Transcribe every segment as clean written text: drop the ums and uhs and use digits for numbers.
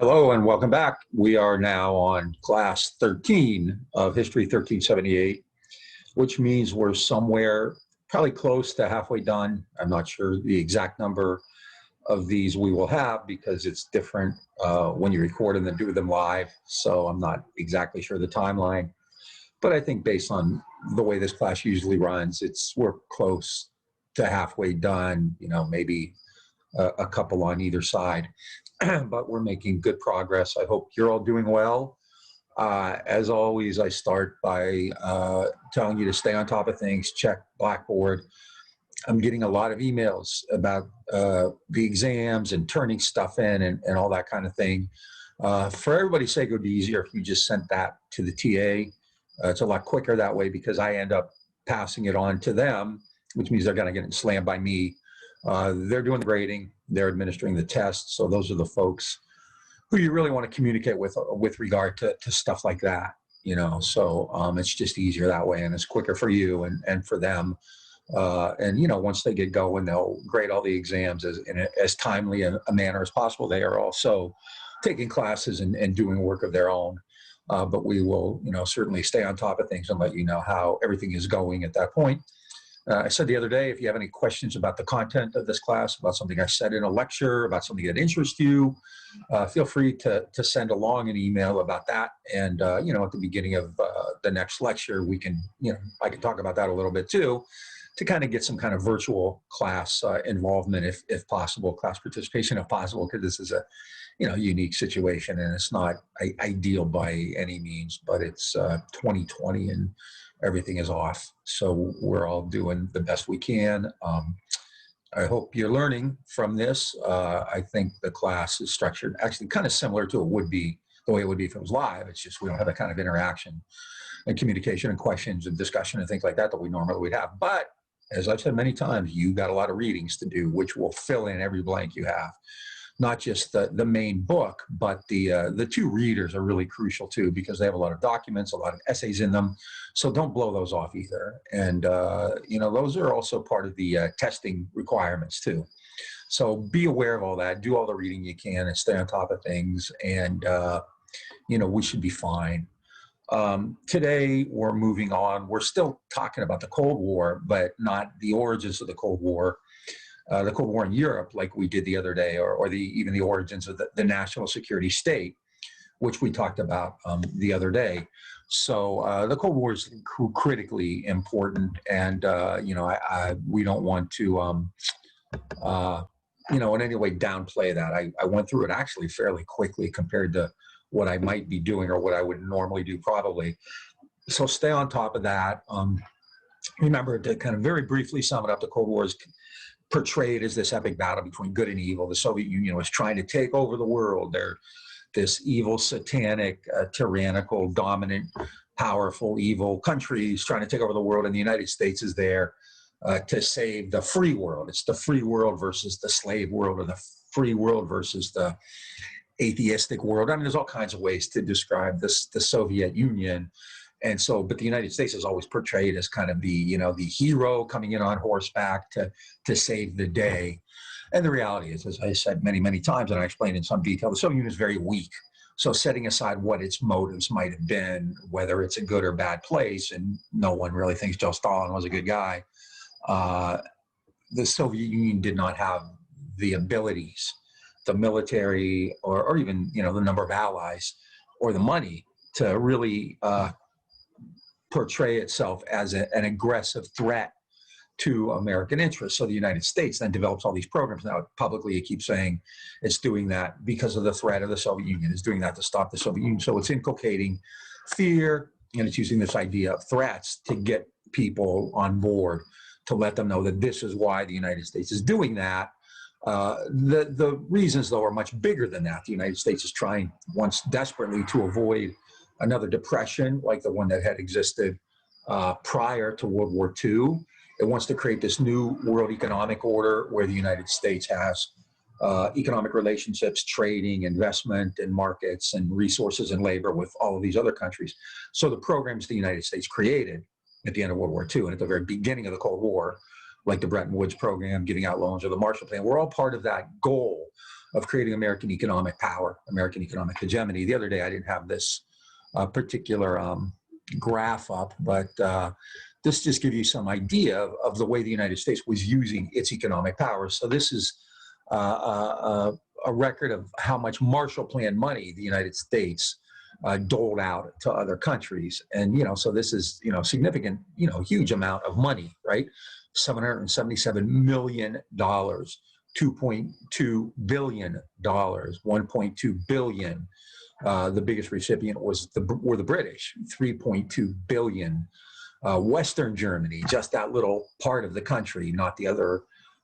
Hello and welcome back. We are now on class 13 of History 1378, which means we're somewhere probably close to halfway done. I'm not sure the exact number of these we will have because it's different when you record and then do them live. So I'm not exactly sure the timeline, but I think based on the way this class usually runs, we're close to halfway done, maybe a couple on either side. But we're making good progress. I hope you're all doing well. As always, I start by telling you to stay on top of things, check Blackboard. I'm getting a lot of emails about the exams and turning stuff in and all that kind of thing. For everybody's sake, it would be easier if you just sent that to the TA. It's a lot quicker that way because I end up passing it on to them, which means they're going to get slammed by me. They're doing the grading, they're administering the tests, so those are the folks who you really want to communicate with regard to stuff like that, so it's just easier that way, and it's quicker for you and for them. And once they get going, they'll grade all the exams in as timely a manner as possible. They are also taking classes and doing work of their own, but we will certainly stay on top of things and let you know how everything is going at that point. I said the other day, if you have any questions about the content of this class, about something I said in a lecture, about something that interests you, feel free to send along an email about that. And, at the beginning of the next lecture, we can, I can talk about that a little bit too, to kind of get some kind of virtual class involvement if possible, class participation if possible, because this is a, unique situation and it's not ideal by any means, but it's 2020 and everything is off. So we're all doing the best we can. I hope you're learning from this. I think the class is structured actually kind of similar to the way it would be if it was live. It's just we don't have that kind of interaction and communication and questions and discussion and things like that we normally would have. But as I've said many times, you got a lot of readings to do, which will fill in every blank you have. Not just the main book, but the two readers are really crucial too, because they have a lot of documents, a lot of essays in them. So don't blow those off either. And, those are also part of the testing requirements too. So be aware of all that, do all the reading you can and stay on top of things. And, we should be fine. Today we're moving on. We're still talking about the Cold War, but not the origins of the Cold War. The Cold War in Europe, like we did the other day, or even the origins of the national security state, which we talked about the other day. So the Cold War is critically important, and we don't want to, in any way downplay that. I went through it actually fairly quickly compared to what I might be doing or what I would normally do probably. So stay on top of that. Remember, to kind of very briefly sum it up, the Cold War is portrayed as this epic battle between good and evil. The Soviet Union was trying to take over the world. They're this evil, satanic, tyrannical, dominant, powerful, evil countries trying to take over the world, and the United States is there to save the free world. It's the free world versus the slave world, or the free world versus the atheistic world. I mean, there's all kinds of ways to describe the Soviet Union. And so, but the United States is always portrayed as kind of the hero coming in on horseback to save the day. And the reality is, as I said many, many times, and I explained in some detail, the Soviet Union is very weak. So setting aside what its motives might have been, whether it's a good or bad place, and no one really thinks Joe Stalin was a good guy, the Soviet Union did not have the abilities, the military, or even, the number of allies, or the money to really portray itself as an aggressive threat to American interests. So the United States then develops all these programs. Now, publicly, it keeps saying it's doing that because of the threat of the Soviet Union. It's doing that to stop the Soviet Union. So it's inculcating fear, and it's using this idea of threats to get people on board, to let them know that this is why the United States is doing that. The reasons, though, are much bigger than that. The United States is trying once desperately to avoid another depression like the one that had existed prior to World War II. It wants to create this new world economic order where the United States has economic relationships, trading, investment, and markets, and resources and labor with all of these other countries. So the programs the United States created at the end of World War II and at the very beginning of the Cold War like the Bretton Woods program, giving out loans, or the Marshall Plan, were all part of that goal of creating American economic power, American economic hegemony. The other day, I didn't have this particular graph up, but this just gives you some idea of the way the United States was using its economic power. So this is a record of how much Marshall Plan money the United States doled out to other countries. And, so this is, significant, huge amount of money, right? $777 million, $2.2 billion, $1.2 billion. The biggest recipient were the British, $3.2 billion. Western Germany, just that little part of the country, not the other,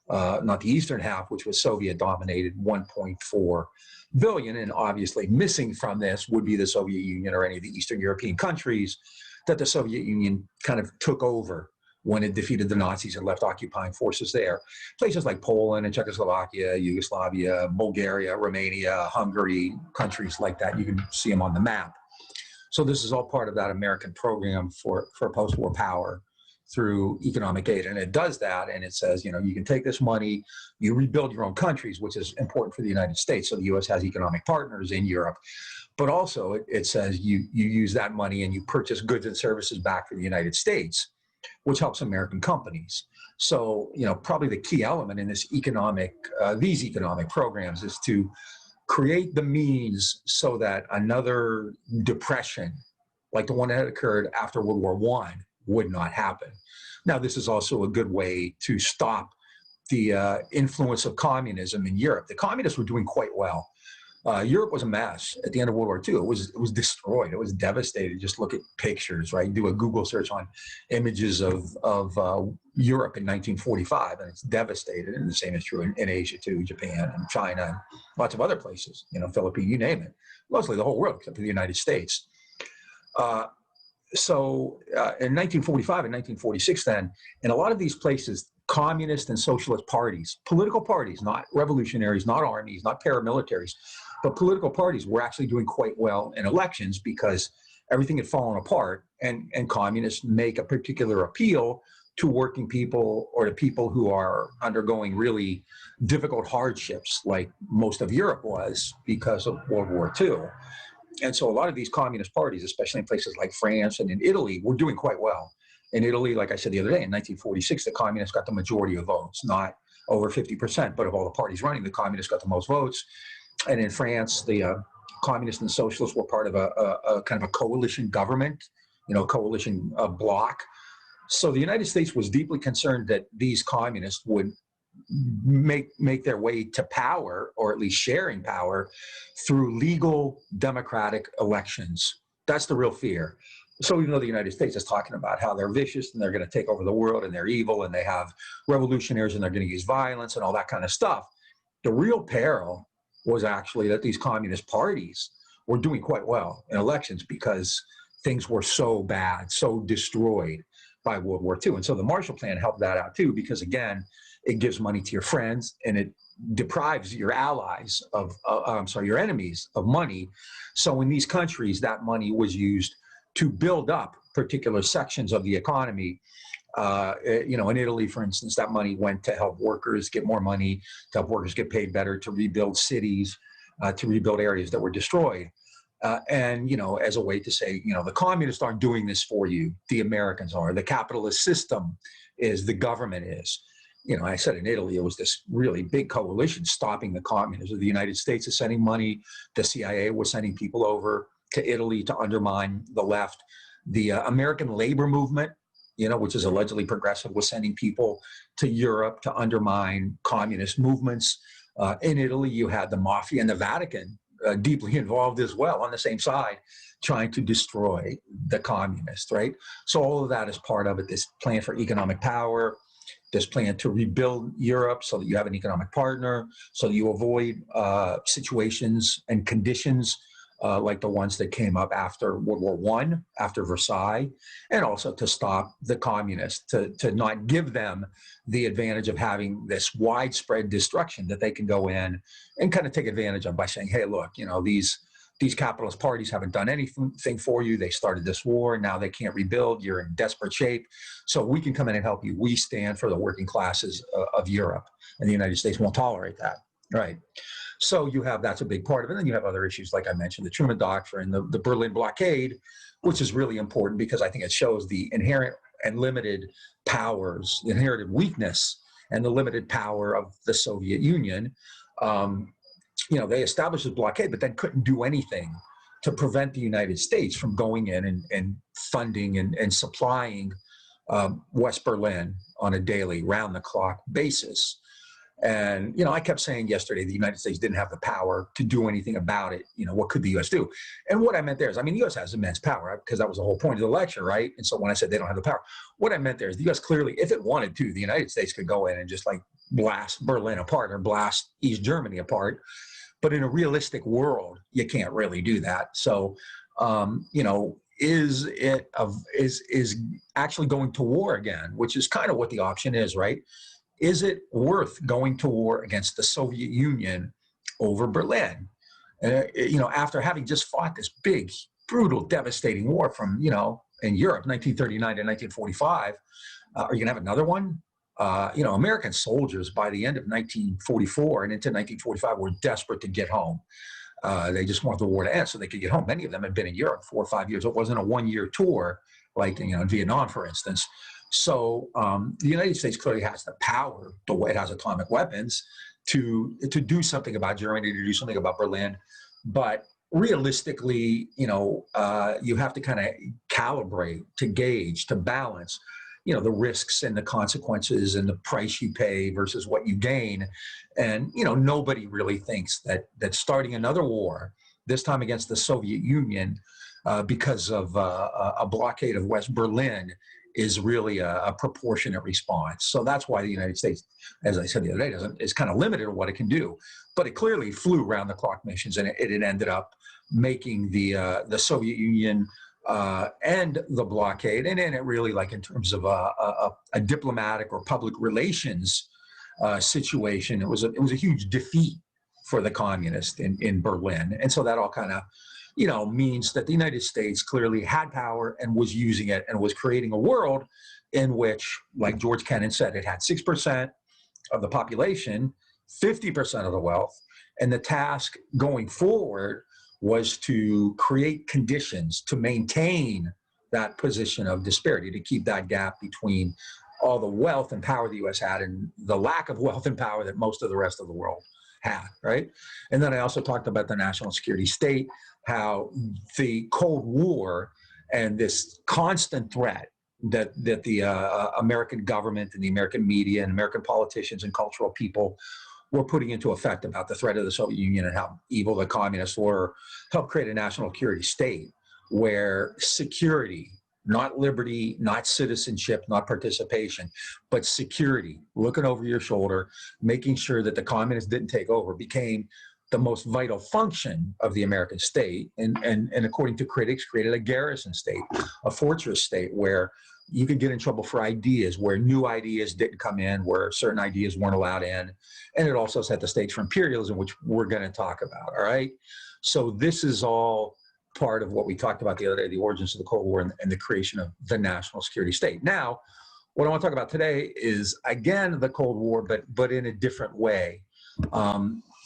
not the eastern half, which was Soviet dominated, $1.4 billion. And obviously missing from this would be the Soviet Union or any of the Eastern European countries that the Soviet Union kind of took over when it defeated the Nazis and left occupying forces there. Places like Poland and Czechoslovakia, Yugoslavia, Bulgaria, Romania, Hungary, countries like that, you can see them on the map. So this is all part of that American program for post-war power through economic aid. And it does that, and it says, you can take this money, you rebuild your own countries, which is important for the United States. So the U.S. has economic partners in Europe. But also it says you use that money and you purchase goods and services back for the United States, which helps American companies. So, probably the key element in this these economic programs is to create the means so that another depression, like the one that had occurred after World War I, would not happen. Now, this is also a good way to stop the influence of communism in Europe. The communists were doing quite well. Europe was a mess at the end of World War II. It was destroyed. It was devastated. Just look at pictures, right? Do a Google search on images of Europe in 1945, and it's devastated. And the same is true in Asia too, Japan and China, and lots of other places. Philippines, you name it. Mostly the whole world, except for the United States. So in 1945 and 1946, then, in a lot of these places, communist and socialist parties, political parties, not revolutionaries, not armies, not paramilitaries, but political parties were actually doing quite well in elections because everything had fallen apart, and communists make a particular appeal to working people or to people who are undergoing really difficult hardships, like most of Europe was because of World War II. And so a lot of these communist parties, especially in places like France and in Italy, were doing quite well. In Italy, like I said the other day, in 1946, the communists got the majority of votes, not over 50%, but of all the parties running, the communists got the most votes. And in France, the communists and socialists were part of a kind of a coalition government, coalition bloc. So the United States was deeply concerned that these communists would make their way to power, or at least sharing power, through legal democratic elections. That's the real fear. So even though the United States is talking about how they're vicious and they're going to take over the world and they're evil and they have revolutionaries and they're going to use violence and all that kind of stuff, the real peril was actually that these communist parties were doing quite well in elections because things were so bad, so destroyed by World War II. And so the Marshall Plan helped that out too, because again, it gives money to your friends and it deprives your allies your enemies of money. So in these countries, that money was used to build up particular sections of the economy. In Italy, for instance, that money went to help workers get more money, to help workers get paid better, to rebuild cities, to rebuild areas that were destroyed. As a way to say, the communists aren't doing this for you. The Americans are. The capitalist system is, the government is. I said in Italy, it was this really big coalition stopping the communism. The United States is sending money. The CIA was sending people over to Italy to undermine the left. The American labor movement, which is allegedly progressive, was sending people to Europe to undermine communist movements. In Italy, you had the mafia and the Vatican deeply involved as well on the same side, trying to destroy the communists, right? So all of that is part of it, this plan for economic power, this plan to rebuild Europe so that you have an economic partner, so that you avoid situations and conditions like the ones that came up after World War I, after Versailles, and also to stop the communists, to not give them the advantage of having this widespread destruction that they can go in and kind of take advantage of by saying, hey, look, these these capitalist parties haven't done anything for you. They started this war. Now they can't rebuild. You're in desperate shape. So we can come in and help you. We stand for the working classes of Europe, and the United States won't tolerate that. Right. So that's a big part of it. And then you have other issues, like I mentioned, the Truman Doctrine, the Berlin Blockade, which is really important because I think it shows the inherent and limited powers, the inherited weakness and the limited power of the Soviet Union. They established the blockade, but then couldn't do anything to prevent the United States from going in and funding and supplying West Berlin on a daily, round-the-clock basis. And, I kept saying yesterday the United States didn't have the power to do anything about it. What could the U.S. do? And what I meant there is, the U.S. has immense power, because that was the whole point of the lecture, right? And so when I said they don't have the power, what I meant there is the U.S. clearly, if it wanted to, the United States could go in and just blast Berlin apart or blast East Germany apart. But in a realistic world, you can't really do that. So, is actually going to war again, which is kind of what the option is, right? Is it worth going to war against the Soviet Union over Berlin? After having just fought this big, brutal, devastating war from, in Europe, 1939 to 1945, are you going to have another one? American soldiers by the end of 1944 and into 1945 were desperate to get home. They just wanted the war to end so they could get home. Many of them had been in Europe 4 or 5 years. It wasn't a one-year tour like, in Vietnam, for instance. So the United States clearly has the power, the way it has atomic weapons, to do something about Germany, to do something about Berlin. But realistically, you have to kind of calibrate, to gauge, to balance, the risks and the consequences and the price you pay versus what you gain. And, nobody really thinks that starting another war, this time against the Soviet Union, because of a blockade of West Berlin, is really a proportionate response. So that's why the United States, as I said the other day, is kind of limited in what it can do. But it clearly flew round-the-clock missions, and it ended up making the Soviet Union and the blockade, and then it really, in terms of a diplomatic or public relations situation, it was a huge defeat for the communists in Berlin. And so that all kind of means that the United States clearly had power and was using it and was creating a world in which, like George Kennan said, it had 6% of the population, 50% of the wealth, and the task going forward was to create conditions to maintain that position of disparity, to keep that gap between all the wealth and power the U.S. had and the lack of wealth and power that most of the rest of the world had, right? And then I also talked about the national security state, how the Cold War and this constant threat that the American government and the American media and American politicians and cultural people were putting into effect about the threat of the Soviet Union and how evil the communists were, helped create a national security state where security, not liberty, not citizenship, not participation, but security, looking over your shoulder, making sure that the communists didn't take over, became the most vital function of the American state. And according to critics, created a garrison state, a fortress state where you could get in trouble for ideas, where new ideas didn't come in, where certain ideas weren't allowed in. And it also set the stage for imperialism, which we're going to talk about, all right? So this is all part of what we talked about the other day, the origins of the Cold War and the creation of the national security state. Now, what I want to talk about today is, again, the Cold War, but in a different way.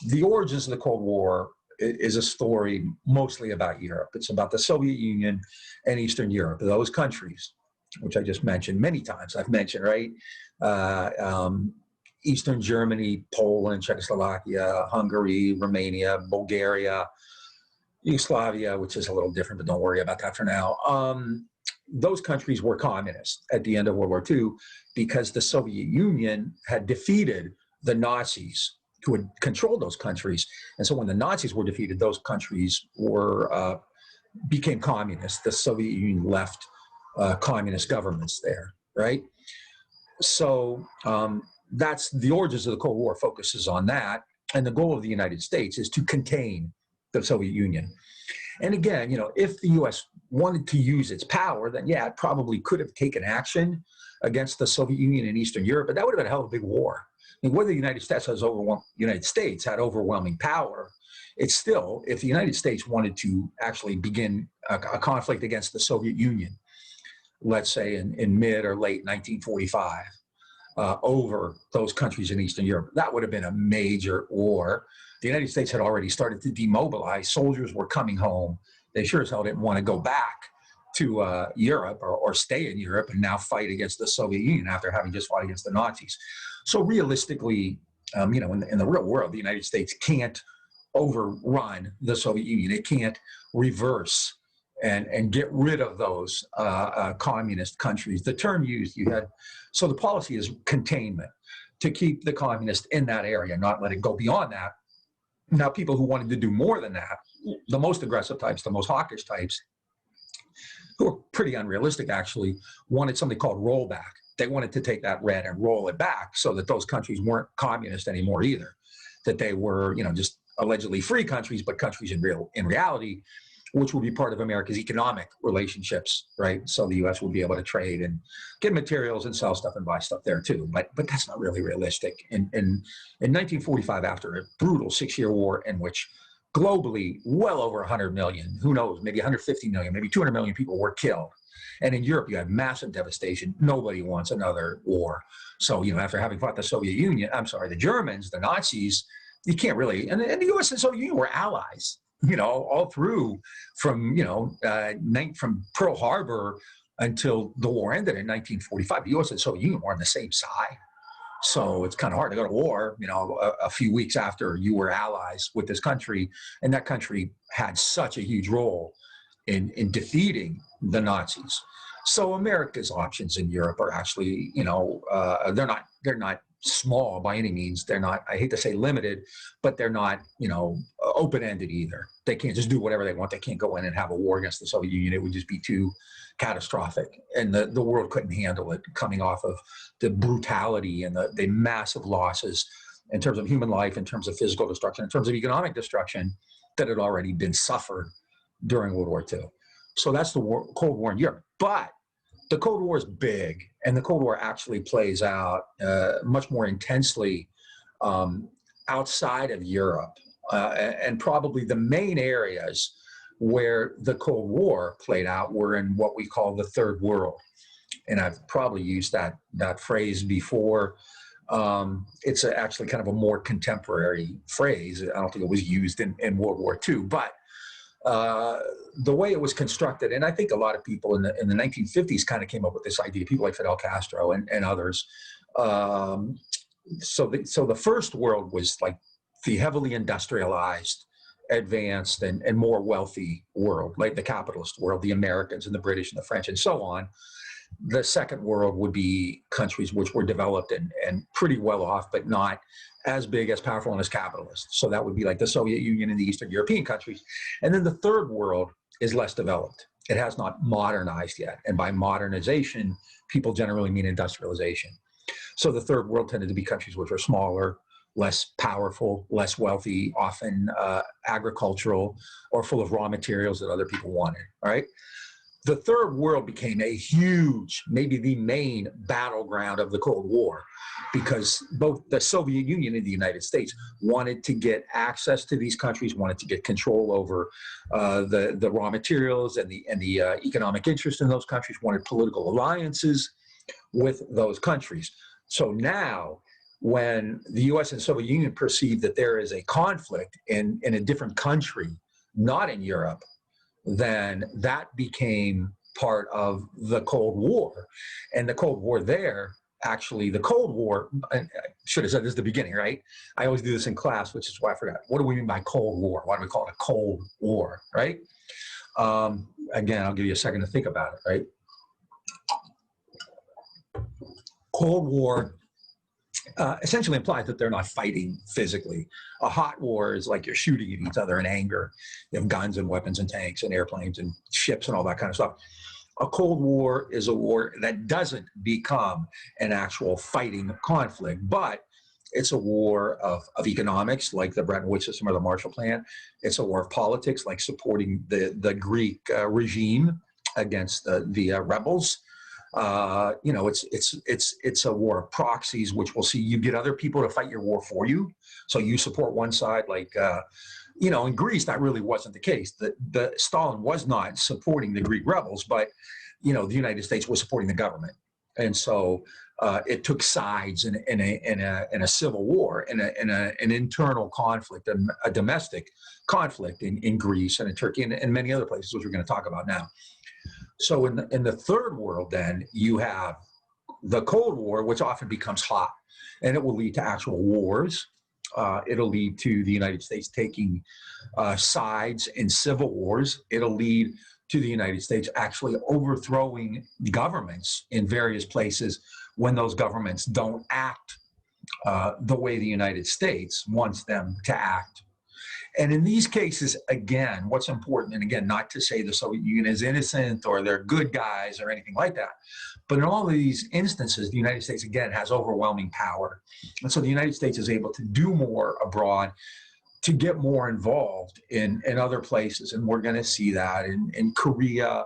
The origins of the Cold War is a story mostly about Europe. It's about the Soviet Union and Eastern Europe, those countries, which I just mentioned many times. I've mentioned, right? Eastern Germany, Poland, Czechoslovakia, Hungary, Romania, Bulgaria, Yugoslavia, which is a little different, but don't worry about that for now. Those countries were communist at the end of World War II because the Soviet Union had defeated the Nazis who had controlled those countries. And so when the Nazis were defeated, those countries became communist. The Soviet Union left communist governments there, right? So that's the origins of the Cold War, focuses on that. And the goal of the United States is to contain the Soviet Union. And again, if the U.S. wanted to use its power, then yeah, it probably could have taken action against the Soviet Union in Eastern Europe, but that would have been a hell of a big war. And whether the United States had overwhelming power, it's still, if the United States wanted to actually begin a conflict against the Soviet Union, let's say in mid or late 1945, over those countries in Eastern Europe, that would have been a major war. The United States had already started to demobilize. Soldiers were coming home. They sure as hell didn't want to go back to Europe or stay in Europe and now fight against the Soviet Union after having just fought against the Nazis. So realistically, in the real world, the United States can't overrun the Soviet Union. It can't reverse and get rid of those communist countries. The term used, so the policy is containment, to keep the communists in that area, not let it go beyond that. Now, people who wanted to do more than that, the most aggressive types, the most hawkish types, who were pretty unrealistic actually, wanted something called rollback. They wanted to take that red and roll it back so that those countries weren't communist anymore either, that they were, just allegedly free countries, but countries in reality, which will be part of America's economic relationships, right? So the U.S. will be able to trade and get materials and sell stuff and buy stuff there too. But that's not really realistic. In 1945, after a brutal 6-year war in which globally well over 100 million, who knows, maybe 150 million, maybe 200 million people were killed. And in Europe, you had massive devastation. Nobody wants another war. So, after having fought the Germans, the Nazis, you can't really, and the U.S. and Soviet Union were allies, all through from Pearl Harbor until the war ended in 1945. The U.S. and Soviet Union were on the same side. So it's kind of hard to go to war, a few weeks after you were allies with this country, and that country had such a huge role in defeating the Nazis. So America's options in Europe are actually, they're not small by any means. They're not, I hate to say limited, but they're not, open-ended either. They can't just do whatever they want. They can't go in and have a war against the Soviet Union. It would just be too catastrophic. And the world couldn't handle it, coming off of the brutality and the massive losses in terms of human life, in terms of physical destruction, in terms of economic destruction that had already been suffered during World War II. So that's the Cold War in Europe. But the Cold War is big, and the Cold War actually plays out much more intensely outside of Europe. And probably the main areas where the Cold War played out were in what we call the Third World. And I've probably used that phrase before. It's actually kind of a more contemporary phrase. I don't think it was used in World War II, but the way it was constructed, and I think a lot of people in the 1950s kind of came up with this idea, people like Fidel Castro and others. So the First World was like the heavily industrialized, advanced, and more wealthy world, like the capitalist world, the Americans and the British and the French and so on. The Second World would be countries which were developed and pretty well off, but not as big, as powerful, and as capitalist. So that would be like the Soviet Union and the Eastern European countries. And then the Third World is less developed. It has not modernized yet. And by modernization, people generally mean industrialization. So the Third World tended to be countries which were smaller, less powerful, less wealthy, often agricultural, or full of raw materials that other people wanted, all right? The Third World became a huge, maybe the main battleground of the Cold War, because both the Soviet Union and the United States wanted to get access to these countries, wanted to get control over the raw materials and the economic interest in those countries, wanted political alliances with those countries. So now, when the U.S. and Soviet Union perceive that there is a conflict in a different country, not in Europe, then that became part of the Cold War. And the Cold War there, actually, the Cold War, I should have said this at the beginning, right? I always do this in class, which is why I forgot. What do we mean by Cold War? Why do we call it a Cold War, right? Again, I'll give you a second to think about it, right? Cold War essentially implies that they're not fighting physically. A hot war is like you're shooting at each other in anger. You have guns and weapons and tanks and airplanes and ships and all that kind of stuff. A Cold War is a war that doesn't become an actual fighting conflict, but it's a war of economics, like the Bretton Woods system or the Marshall Plan. It's a war of politics, like supporting the Greek regime against the rebels. You know, it's a war of proxies, which we'll see. You get other people to fight your war for you, so you support one side. Like you know, in Greece, that really wasn't the case. The Stalin was not supporting the Greek rebels, but you know, the United States was supporting the government, and so it took sides in a civil war, in an internal conflict, a domestic conflict in Greece and in Turkey and many other places, which we're going to talk about now. So in the third world, then you have the Cold War, which often becomes hot, and it will lead to actual wars. It'll lead to the United States taking sides in civil wars. It'll lead to the United States actually overthrowing governments in various places when those governments don't act the way the United States wants them to act. And in these cases, again, what's important, and again, not to say the Soviet Union is innocent or they're good guys or anything like that, but in all of these instances, the United States, again, has overwhelming power. And so the United States is able to do more abroad, to get more involved in other places. And we're going to see that in Korea,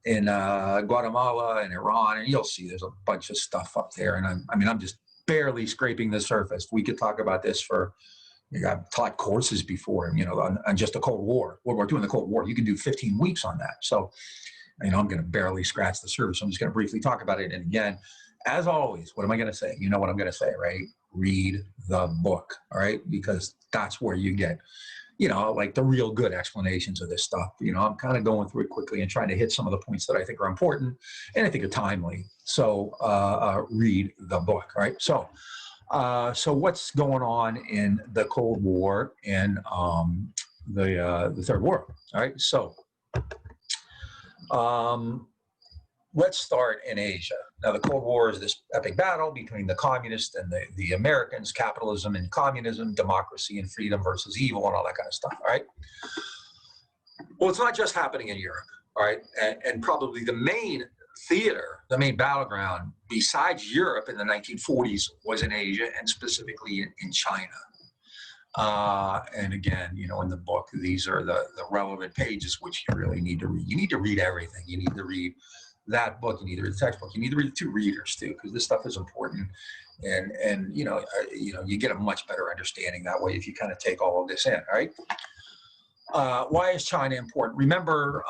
in Guatemala, and Iran. And you'll see there's a bunch of stuff up there. And I'm just barely scraping the surface. We could talk about this for, I've taught courses before, you know, on just the Cold War, World War II and the Cold War. You can do 15 weeks on that. So, you know, I'm going to barely scratch the surface. I'm just going to briefly talk about it. And again, as always, what am I going to say? You know what I'm going to say, right? Read the book, all right? Because that's where you get, you know, like the real good explanations of this stuff. You know, I'm kind of going through it quickly and trying to hit some of the points that I think are important and I think are timely. So read the book, right? So what's going on in the Cold War and the Third World? All right, so let's start in Asia. Now, the Cold War is this epic battle between the communists and the Americans, capitalism and communism, democracy and freedom versus evil, and all that kind of stuff. All right. Well, it's not just happening in Europe. All right, and probably the main theater, the main battleground, besides Europe in the 1940s, was in Asia and specifically in China. And again, you know, in the book, these are the relevant pages which you really need to read. You need to read everything. You need to read that book. You need to read the textbook. You need to read the two readers too, because this stuff is important. And you know, you get a much better understanding that way if you kind of take all of this in. All right. Why is China important? Remember,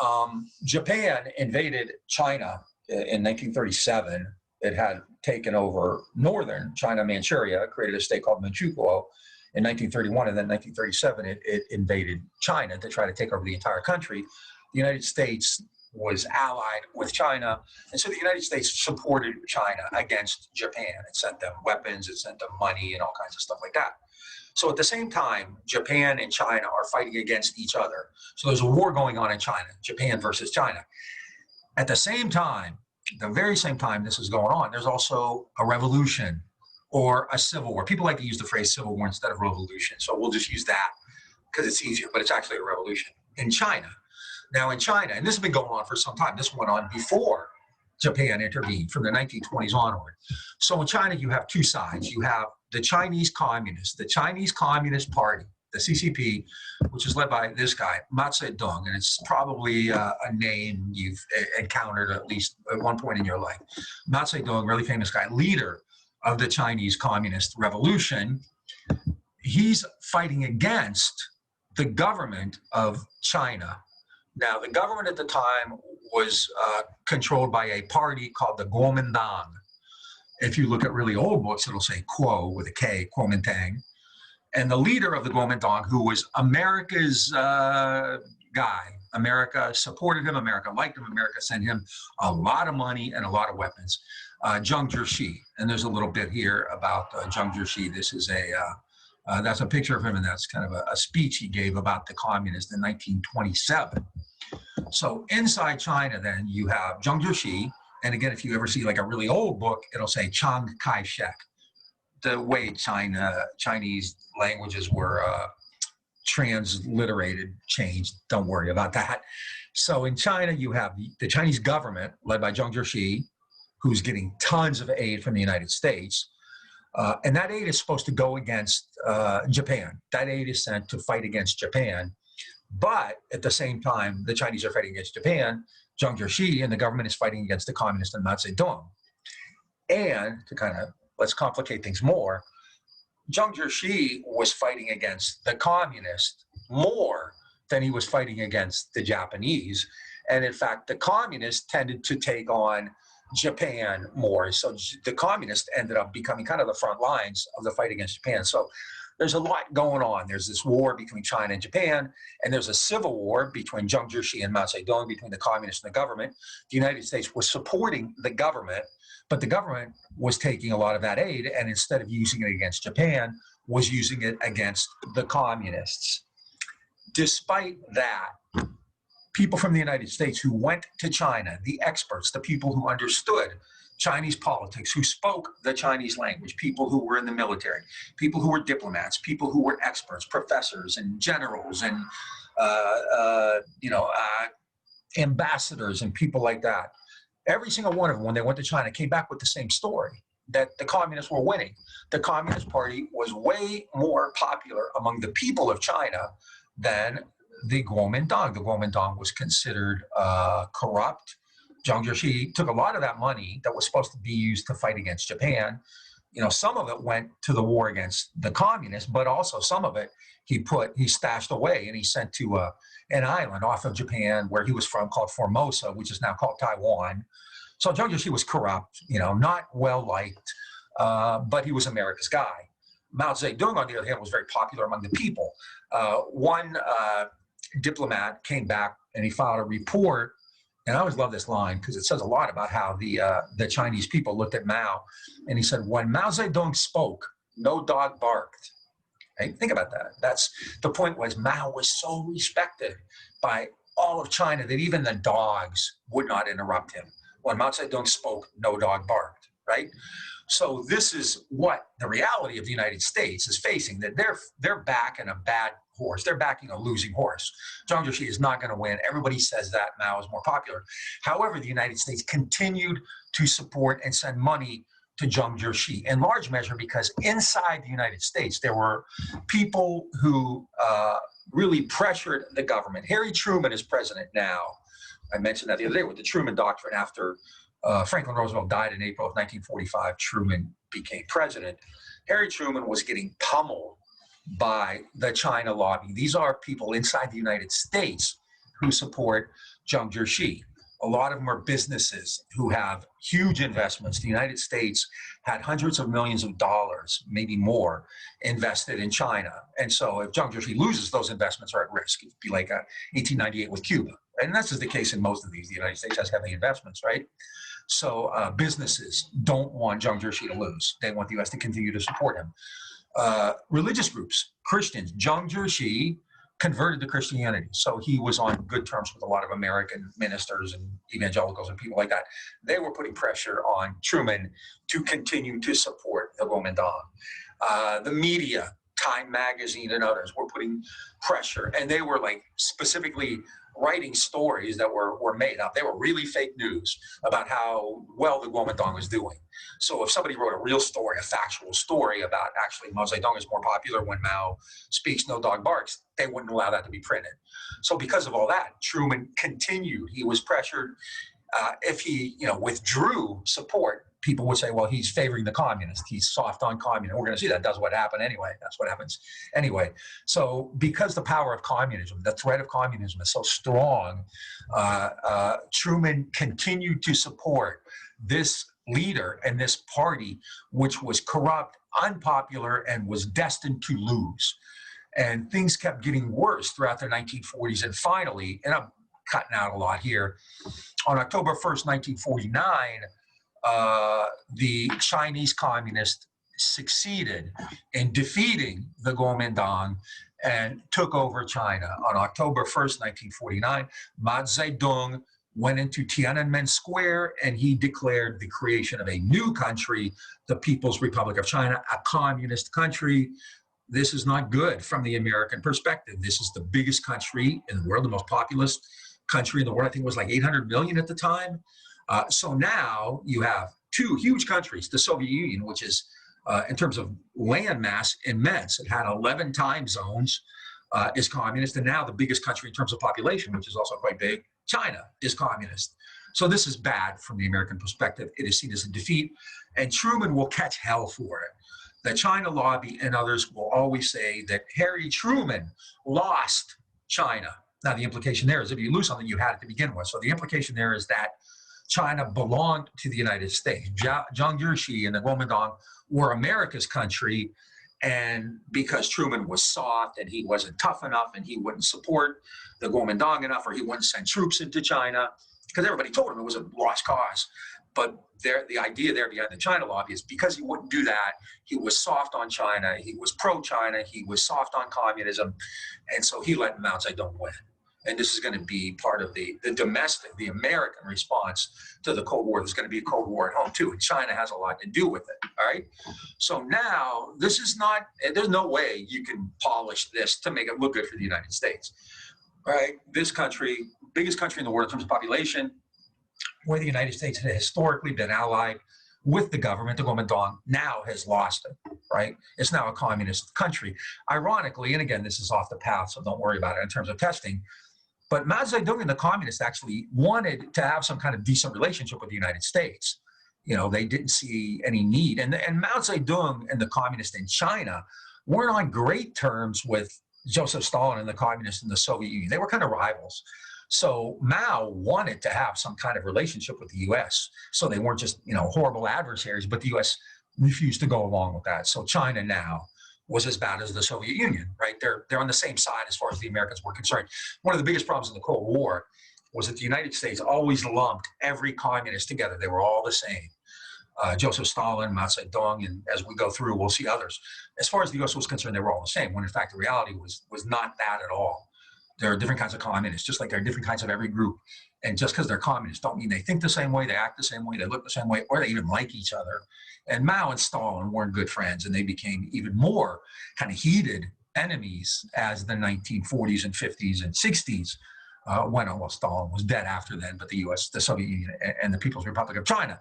Japan invaded China in 1937. It had taken over northern China, Manchuria, created a state called Manchukuo in 1931, and then in 1937 it invaded China to try to take over the entire country. The United States was allied with China, and so the United States supported China against Japan. It sent them weapons, it sent them money, and all kinds of stuff like that. So at the same time, Japan and China are fighting against each other. So there's a war going on in China, Japan versus China. At the same time, the very same time this is going on, there's also a revolution or a civil war. People like to use the phrase civil war instead of revolution, so we'll just use that because it's easier, but it's actually a revolution in China. Now in China, and this has been going on for some time, this went on before Japan intervened, from the 1920s onward. So in China, you have two sides. You have the Chinese Communists, the Chinese Communist Party, the CCP, which is led by this guy, Mao Zedong, and it's probably a name you've encountered at least at one point in your life. Mao Zedong, really famous guy, leader of the Chinese Communist Revolution. He's fighting against the government of China. Now, the government at the time was controlled by a party called the Guomindang. If you look at really old books, it'll say Kuo with a K, Guomindang. And the leader of the Guomindang, who was America's guy, America supported him, America liked him, America sent him a lot of money and a lot of weapons, Jiang Jieshi. And there's a little bit here about Jiang Jieshi. This is that's a picture of him, and that's kind of a speech he gave about the communists in 1927. So inside China, then, you have Jiang Jieshi. And again, if you ever see like a really old book, it'll say Chiang Kai-shek. The way Chinese languages were transliterated, changed. Don't worry about that. So in China, you have the Chinese government led by Jiang Jieshi, who's getting tons of aid from the United States. And that aid is supposed to go against Japan. That aid is sent to fight against Japan. But at the same time, the Chinese are fighting against Japan. Jiang Jieshi and the government is fighting against the communists and Mao Zedong. And to kind of, let's complicate things more, Jiang Jieshi was fighting against the communists more than he was fighting against the Japanese. And in fact, the communists tended to take on Japan more. So the communists ended up becoming kind of the front lines of the fight against Japan. So there's a lot going on. There's this war between China and Japan, and there's a civil war between Jiang Jieshi and Mao Zedong, between the communists and the government. The United States was supporting the government, but the government was taking a lot of that aid, and instead of using it against Japan, was using it against the communists. Despite that, people from the United States who went to China, the experts, the people who understood Chinese politics, who spoke the Chinese language, people who were in the military, people who were diplomats, people who were experts, professors and generals and ambassadors and people like that. Every single one of them, when they went to China, came back with the same story, that the communists were winning. The Communist Party was way more popular among the people of China than the Guomindang. The Guomindang was considered corrupt. Jiang Jieshi took a lot of that money that was supposed to be used to fight against Japan. Some of it went to the war against the communists, but also some of it he stashed away and he sent to an island off of Japan where he was from called Formosa, which is now called Taiwan. So Jiang Jieshi was corrupt, not well liked, but he was America's guy. Mao Zedong, on the other hand, was very popular among the people. One diplomat came back and he filed a report. And I always love this line because it says a lot about how the Chinese people looked at Mao. And he said, when Mao Zedong spoke, no dog barked. Right? Think about that. That's the point. Was Mao was so respected by all of China that even the dogs would not interrupt him. When Mao Zedong spoke, no dog barked. Right? So this is what the reality of the United States is facing, that they're backing a bad horse. They're backing a losing horse. Jiang Jieshi is not going to win. Everybody says that Mao is more popular. However, the United States continued to support and send money to Jiang Jieshi, in large measure because inside the United States, there were people who really pressured the government. Harry Truman is president now. I mentioned that the other day with the Truman Doctrine. After Franklin Roosevelt died in April of 1945, Truman became president. Harry Truman was getting pummeled by the China lobby. These are people inside the United States who support Jiang Jieshi. A lot of them are businesses who have huge investments. The United States had hundreds of millions of dollars, maybe more, invested in China. And so if Jiang Jieshi loses, those investments are at risk. It'd be like 1898 with Cuba. And this is the case in most of these. The United States has heavy investments, right? So businesses don't want Jiang Jieshi to lose. They want the U.S. to continue to support him. Religious groups, Christians, Jiang Jieshi converted to Christianity. So he was on good terms with a lot of American ministers and evangelicals and people like that. They were putting pressure on Truman to continue to support the Guomindang. The media, Time Magazine and others were putting pressure, and they were like specifically writing stories that were made up. They were really fake news about how well the Guomindang was doing. So if somebody wrote a real story, a factual story about actually Mao Zedong is more popular when Mao speaks, no dog barks, they wouldn't allow that to be printed. So because of all that, Truman continued. He was pressured. If he withdrew support, people would say, well, he's favoring the communists. He's soft on communism. We're going to see that. Does what happened anyway. That's what happens anyway. So because the power of communism, the threat of communism is so strong, Truman continued to support this leader and this party, which was corrupt, unpopular, and was destined to lose. And things kept getting worse throughout the 1940s. And finally, and I'm cutting out a lot here, on October 1st, 1949, the Chinese communists succeeded in defeating the Guomindang and took over China. On October 1st, 1949, Mao Zedong went into Tiananmen Square and he declared the creation of a new country, the People's Republic of China, a communist country. This is not good from the American perspective. This is the biggest country in the world, the most populous country in the world. I think it was like 800 million at the time. So now you have two huge countries, the Soviet Union, which is, in terms of land mass, immense. It had 11 time zones. is communist, and now the biggest country in terms of population, which is also quite big, China, is communist. So this is bad from the American perspective. It is seen as a defeat, and Truman will catch hell for it. The China lobby and others will always say that Harry Truman lost China. Now, the implication there is if you lose something, you had it to begin with. So the implication there is that China belonged to the United States. Jiang, Jieshi and the Guomindang were America's country, and because Truman was soft and he wasn't tough enough and he wouldn't support the Guomindang enough, or he wouldn't send troops into China, because everybody told him it was a lost cause. But the idea there behind the China lobby is because he wouldn't do that, he was soft on China, he was pro-China, he was soft on communism, and so he let Mao Zedong win. And this is going to be part of the domestic, the American response to the Cold War. There's going to be a Cold War at home too, and China has a lot to do with it, all right? So now, this is not, there's no way you can polish this to make it look good for the United States, right? This country, biggest country in the world in terms of population, where the United States had historically been allied with the government, the Guomindang, now has lost it, right? It's now a communist country. Ironically, and again, this is off the path, so don't worry about it in terms of testing, but Mao Zedong and the communists actually wanted to have some kind of decent relationship with the United States. You know, they didn't see any need. And Mao Zedong and the communists in China weren't on great terms with Joseph Stalin and the communists in the Soviet Union. They were kind of rivals. So Mao wanted to have some kind of relationship with the U.S. So they weren't just, you know, horrible adversaries, but the U.S. refused to go along with that. So China now was as bad as the Soviet Union, right? They're on the same side as far as the Americans were concerned. One of the biggest problems in the Cold War was that the United States always lumped every communist together. They were all the same. Joseph Stalin, Mao Zedong, and as we go through, we'll see others. As far as the U.S. was concerned, they were all the same, when in fact the reality was not that at all. There are different kinds of communists, just like there are different kinds of every group. And just because they're communists don't mean they think the same way, they act the same way, they look the same way, or they even like each other. And Mao and Stalin weren't good friends, and they became even more kind of heated enemies as the 1940s and 50s and 60s went on. Well, Stalin was dead after then, but the U.S., the Soviet Union, and the People's Republic of China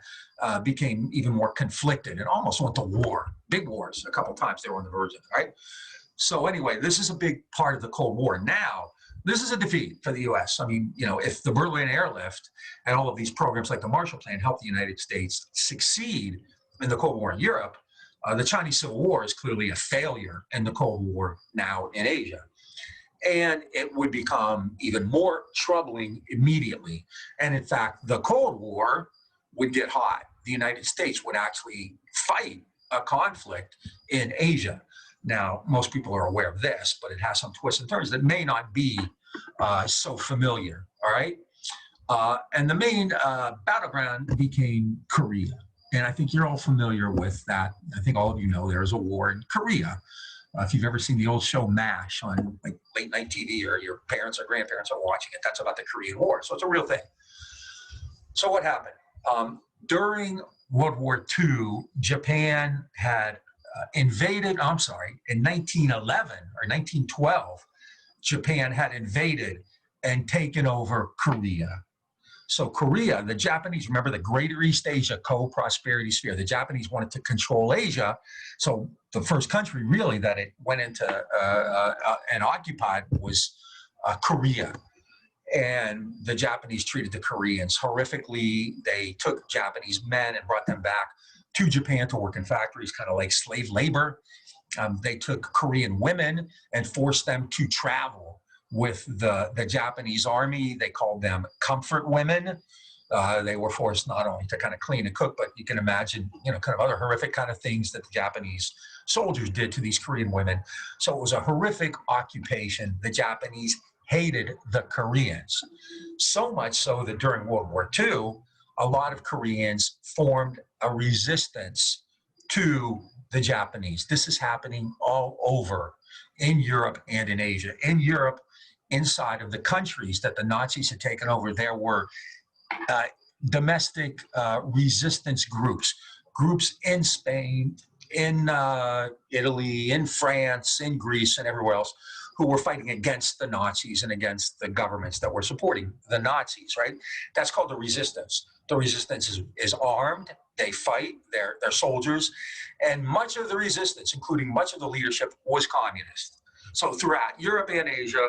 became even more conflicted and almost went to war, big wars. A couple of times they were on the verge of it, right? So anyway, this is a big part of the Cold War. Now, this is a defeat for the U.S. I mean, you know, if the Berlin airlift and all of these programs like the Marshall Plan helped the United States succeed in the Cold War in Europe, the Chinese Civil War is clearly a failure in the Cold War now in Asia. And it would become even more troubling immediately. And in fact, the Cold War would get hot. The United States would actually fight a conflict in Asia. Now, most people are aware of this, but it has some twists and turns that may not be so familiar, all right? And the main battleground became Korea. And I think you're all familiar with that. I think all of you know there is a war in Korea. If you've ever seen the old show MASH on like late night TV, or your parents or grandparents are watching it, that's about the Korean War. So it's a real thing. So what happened? During World War II, Japan had invaded, in 1911 or 1912, Japan had invaded and taken over Korea. So Korea, the Japanese, remember the Greater East Asia co-prosperity sphere, the Japanese wanted to control Asia. So the first country really that it went into and occupied was Korea. And the Japanese treated the Koreans horrifically. They took Japanese men and brought them back to Japan to work in factories, kind of like slave labor. They took Korean women and forced them to travel with the Japanese army. They called them comfort women. They were forced not only to kind of clean and cook, but you can imagine, you know, kind of other horrific kind of things that the Japanese soldiers did to these Korean women. So it was a horrific occupation. The Japanese hated the Koreans, so much so that during World War II, a lot of Koreans formed a resistance to the Japanese. This is happening all over in Europe and in Asia. In Europe, inside of the countries that the Nazis had taken over, there were domestic resistance groups in Spain, in Italy, in France, in Greece, and everywhere else, who were fighting against the Nazis and against the governments that were supporting the Nazis, right? That's called the resistance. The resistance is armed, they fight, they're soldiers, and much of the resistance, including much of the leadership, was communist. So throughout Europe and Asia,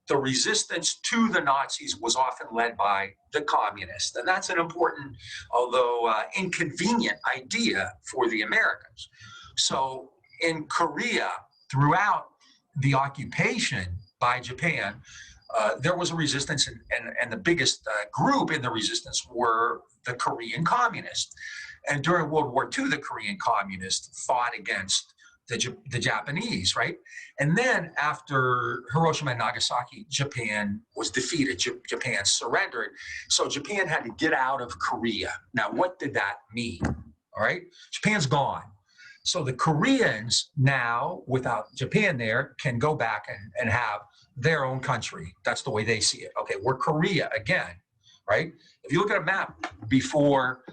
the resistance to the Nazis was often led by the communists. And that's an important, although inconvenient idea for the Americans. So in Korea, throughout the occupation by Japan, there was a resistance, and the biggest group in the resistance were the Korean communists. And during World War II, the Korean communists fought against the Japanese, right? And then after Hiroshima and Nagasaki, Japan was defeated. Japan surrendered. So Japan had to get out of Korea. Now, what did that mean? All right, Japan's gone. So the Koreans now, without Japan there, can go back and have their own country. That's the way they see it. Okay, we're Korea again, right? If you look at a map before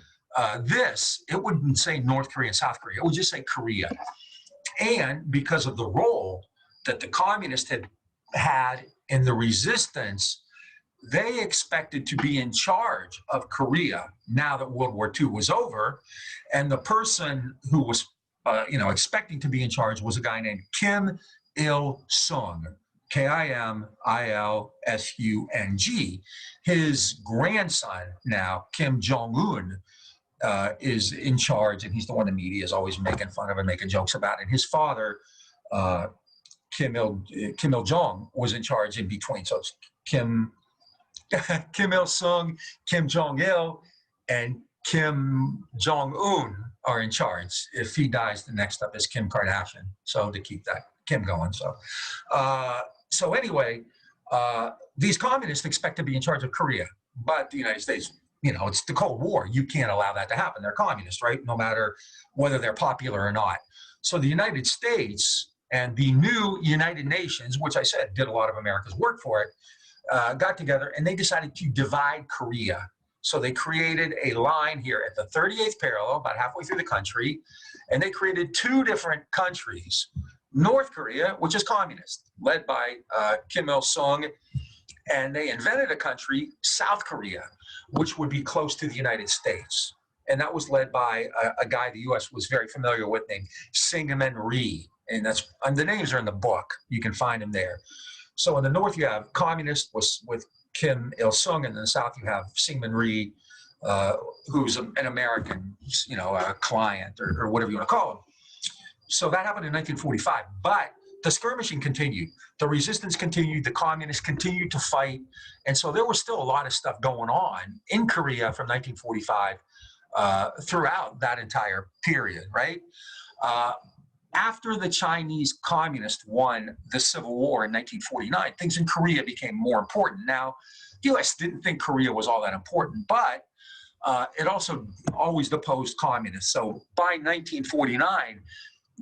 this, it wouldn't say North Korea and South Korea. It would just say Korea. And because of the role that the communists had in the resistance, they expected to be in charge of Korea now that World War II was over. And the person who was expecting to be in charge was a guy named Kim Il-sung, Kimilsung. His grandson now, Kim Jong-un, is in charge, and he's the one the media is always making fun of and making jokes about. And his father, Kim Il-jong, was in charge in between. So it's Kim Il-sung, Kim Jong-il, and Kim Jong-un are in charge. If he dies, the next up is Kim Kardashian. So to keep that Kim going. So anyway, these communists expect to be in charge of Korea, but the United States, it's the Cold War. You can't allow that to happen. They're communists, right? No matter whether they're popular or not. So the United States and the new United Nations, which I said did a lot of America's work for it, got together and they decided to divide Korea. So they created a line here at the 38th parallel, about halfway through the country, and they created two different countries. North Korea, which is communist, led by Kim Il-sung, and they invented a country, South Korea, which would be close to the United States. And that was led by a guy the U.S. was very familiar with named Syngman Rhee. And the names are in the book. You can find them there. So in the north, you have communist with Kim Il-sung, and in the south, you have Syngman Rhee, who's an American, client or whatever you want to call him. So that happened in 1945, but the skirmishing continued. The resistance continued. The communists continued to fight. And so there was still a lot of stuff going on in Korea from 1945 throughout that entire period, right? After the Chinese communists won the Civil War in 1949, things in Korea became more important. Now, the U.S. didn't think Korea was all that important, but it also always deposed communists. So by 1949,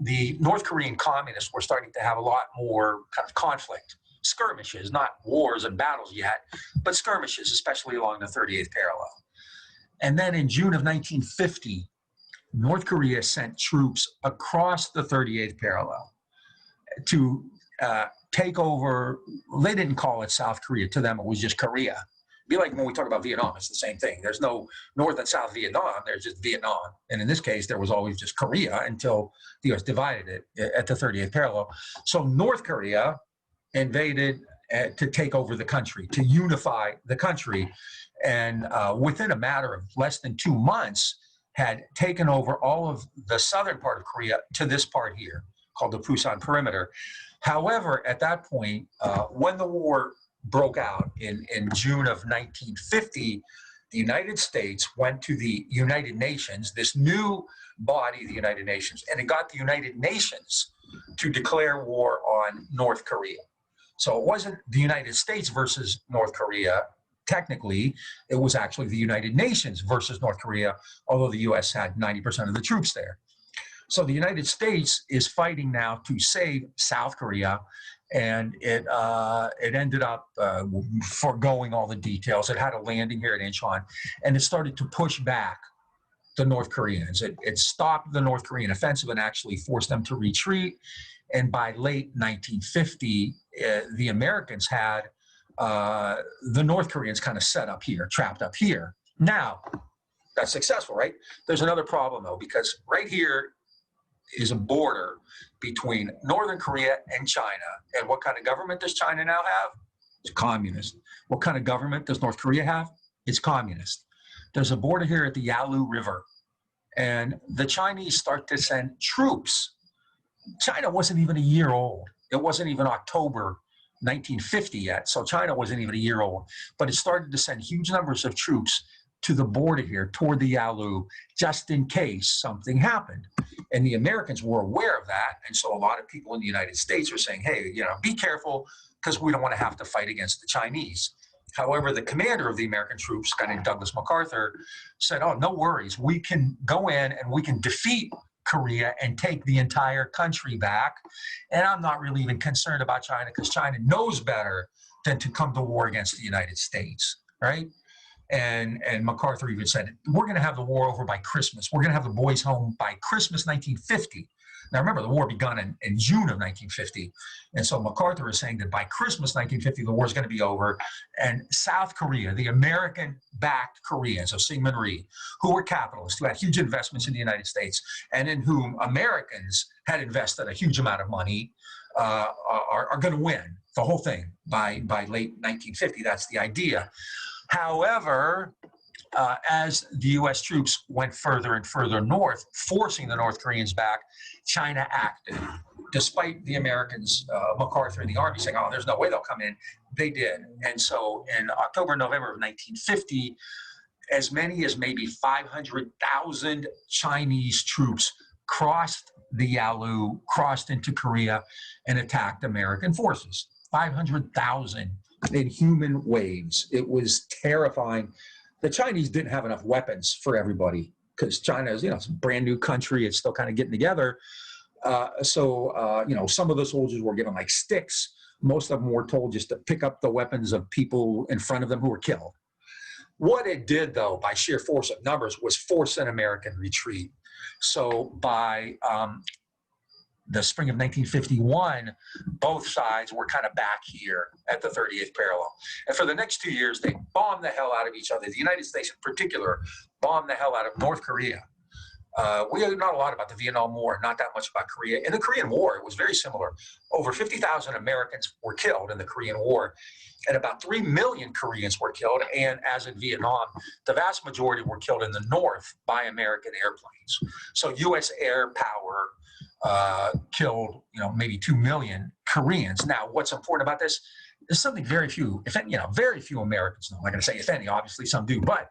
the North Korean communists were starting to have a lot more kind of conflict, skirmishes, not wars and battles yet, but skirmishes, especially along the 38th parallel. And then in June of 1950, North Korea sent troops across the 38th parallel to take over. They didn't call it South Korea. To them, it was just Korea. It'd be like when we talk about Vietnam, it's the same thing. There's no North and South Vietnam. There's just Vietnam. And in this case, there was always just Korea until the U.S. divided it at the 38th parallel. So North Korea invaded to take over the country, to unify the country. And within a matter of less than 2 months, had taken over all of the southern part of Korea to this part here, called the Pusan Perimeter. However, at that point, when the war broke out in June of 1950, the United States went to the United Nations, this new body, the United Nations, and it got the United Nations to declare war on North Korea. So it wasn't the United States versus North Korea. Technically, it was actually the United Nations versus North Korea, although the U.S. had 90% of the troops there. So the United States is fighting now to save South Korea, and it ended up foregoing all the details. It had a landing here at Incheon, and it started to push back the North Koreans. It stopped the North Korean offensive and actually forced them to retreat. And by late 1950, the Americans had the North Koreans kind of set up here, trapped up here. Now, that's successful, right? There's another problem, though, because right here is a border between Northern Korea and China. And what kind of government does China now have? It's communist. What kind of government does North Korea have? It's communist. There's a border here at the Yalu River, and the Chinese start to send troops. China wasn't even a year old. It wasn't even October 1950 yet, so China wasn't even a year old. But it started to send huge numbers of troops to the border here toward the Yalu, just in case something happened. And the Americans were aware of that, and so a lot of people in the United States are saying, hey, be careful, because we don't want to have to fight against the Chinese. However, the commander of the American troops, a guy named Douglas MacArthur, said, oh, no worries. We can go in and we can defeat Korea and take the entire country back. And I'm not really even concerned about China, because China knows better than to come to war against the United States, right? And MacArthur even said, we're going to have the war over by Christmas. We're going to have the boys home by Christmas 1950. Now, remember, the war begun in June of 1950. And so MacArthur is saying that by Christmas 1950, the war is going to be over. And South Korea, the American-backed Koreans of Syngman Rhee, who were capitalists, who had huge investments in the United States, and in whom Americans had invested a huge amount of money, are going to win the whole thing by late 1950. That's the idea. However, as the U.S. troops went further and further north, forcing the North Koreans back, China acted. Despite the Americans, MacArthur and the Army saying, oh, there's no way they'll come in, they did. And so in October, November of 1950, as many as maybe 500,000 Chinese troops crossed the Yalu, crossed into Korea, and attacked American forces. 500,000 in human waves. It was terrifying. The Chinese didn't have enough weapons for everybody, because China is, it's a brand new country. It's still kind of getting together. So some of the soldiers were given like sticks. Most of them were told just to pick up the weapons of people in front of them who were killed. What it did, though, by sheer force of numbers, was force an American retreat. So by the spring of 1951, both sides were kind of back here at the 38th parallel. And for the next 2 years, they bombed the hell out of each other. The United States in particular bombed the hell out of North Korea. We know not a lot about the Vietnam War, not that much about Korea. In the Korean War, it was very similar. Over 50,000 Americans were killed in the Korean War, and about 3 million Koreans were killed. And as in Vietnam, the vast majority were killed in the north by American airplanes. So U.S. air power killed, maybe 2 million Koreans. Now, what's important about this is something very few, very few Americans know. I'm not going to say if any, obviously some do, but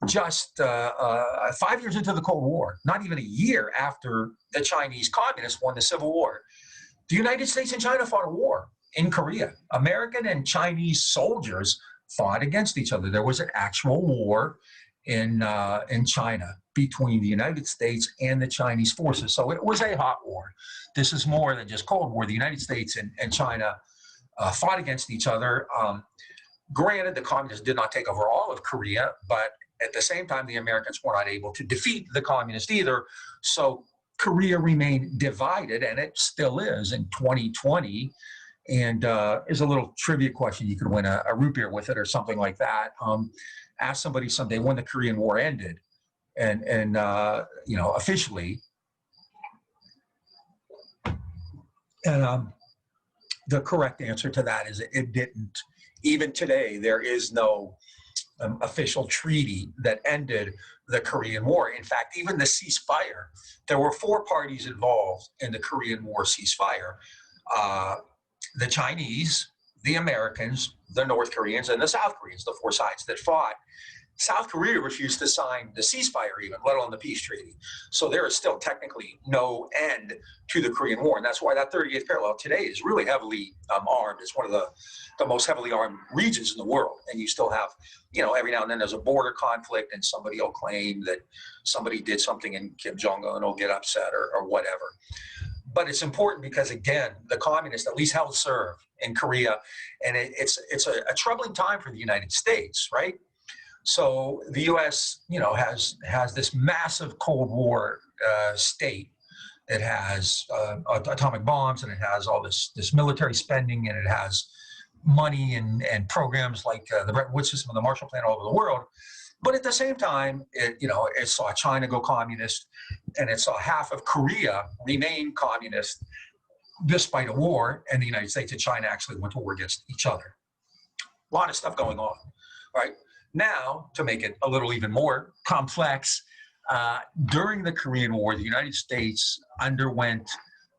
just 5 years into the Cold War, not even a year after the Chinese communists won the Civil War, the United States and China fought a war in Korea. American and Chinese soldiers fought against each other. There was an actual war in China between the United States and the Chinese forces. So it was a hot war. This is more than just Cold War. The United States and China fought against each other. Granted, the communists did not take over all of Korea, but at the same time, the Americans were not able to defeat the communists either. So Korea remained divided, and it still is in 2020. And is a little trivia question. You could win a root beer with it or something like that. Ask somebody someday when the Korean War ended, and officially. And the correct answer to that is it didn't. Even today, there is no official treaty that ended the Korean War. In fact, even the ceasefire, there were 4 parties involved in the Korean War ceasefire. The Chinese, the Americans, the North Koreans, and the South Koreans, the 4 sides that fought. South Korea refused to sign the ceasefire even, let alone the peace treaty. So there is still technically no end to the Korean War. And that's why that 38th parallel today is really heavily armed. It's one of the most heavily armed regions in the world. And you still have, every now and then there's a border conflict and somebody will claim that somebody did something and Kim Jong-un will get upset or whatever. But it's important because, again, the communists at least held serve in Korea. And it's a troubling time for the United States, right? So the U.S., has this massive Cold War state. It has atomic bombs, and it has all this military spending, and it has money and programs like the Bretton Woods system and the Marshall Plan all over the world. But at the same time, it saw China go communist, and it saw half of Korea remain communist despite a war, and the United States and China actually went to war against each other. A lot of stuff going on, right? Now, to make it a little even more complex, during the Korean War, the United States underwent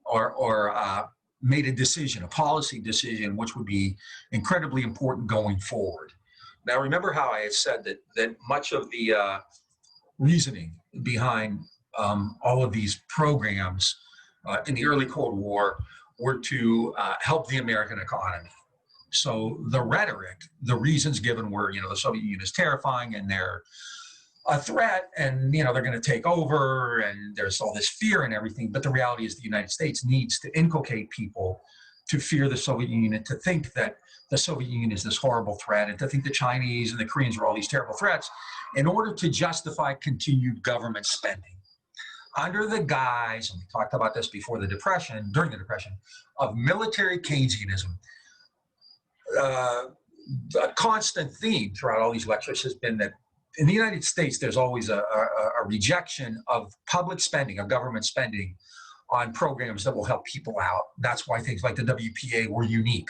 or made a decision, a policy decision, which would be incredibly important going forward. Now, remember how I had said that much of the reasoning behind all of these programs in the early Cold War were to help the American economy. So the rhetoric, the reasons given were, the Soviet Union is terrifying and they're a threat and, they're going to take over and there's all this fear and everything. But the reality is the United States needs to inculcate people to fear the Soviet Union, to think that the Soviet Union is this horrible threat, and to think the Chinese and the Koreans are all these terrible threats in order to justify continued government spending. Under the guise, and we talked about this before the Depression, during the Depression, of military Keynesianism, a constant theme throughout all these lectures has been that in the United States, there's always a rejection of public spending, of government spending on programs that will help people out. That's why things like the WPA were unique.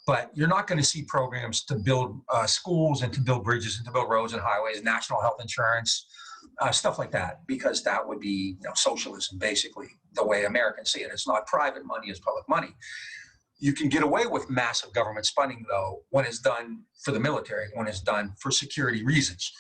But you're not going to see programs to build schools and to build bridges and to build roads and highways, national health insurance, stuff like that, because that would be socialism, basically, the way Americans see it. It's not private money, it's public money. You can get away with massive government spending, though, when it's done for the military, when it's done for security reasons.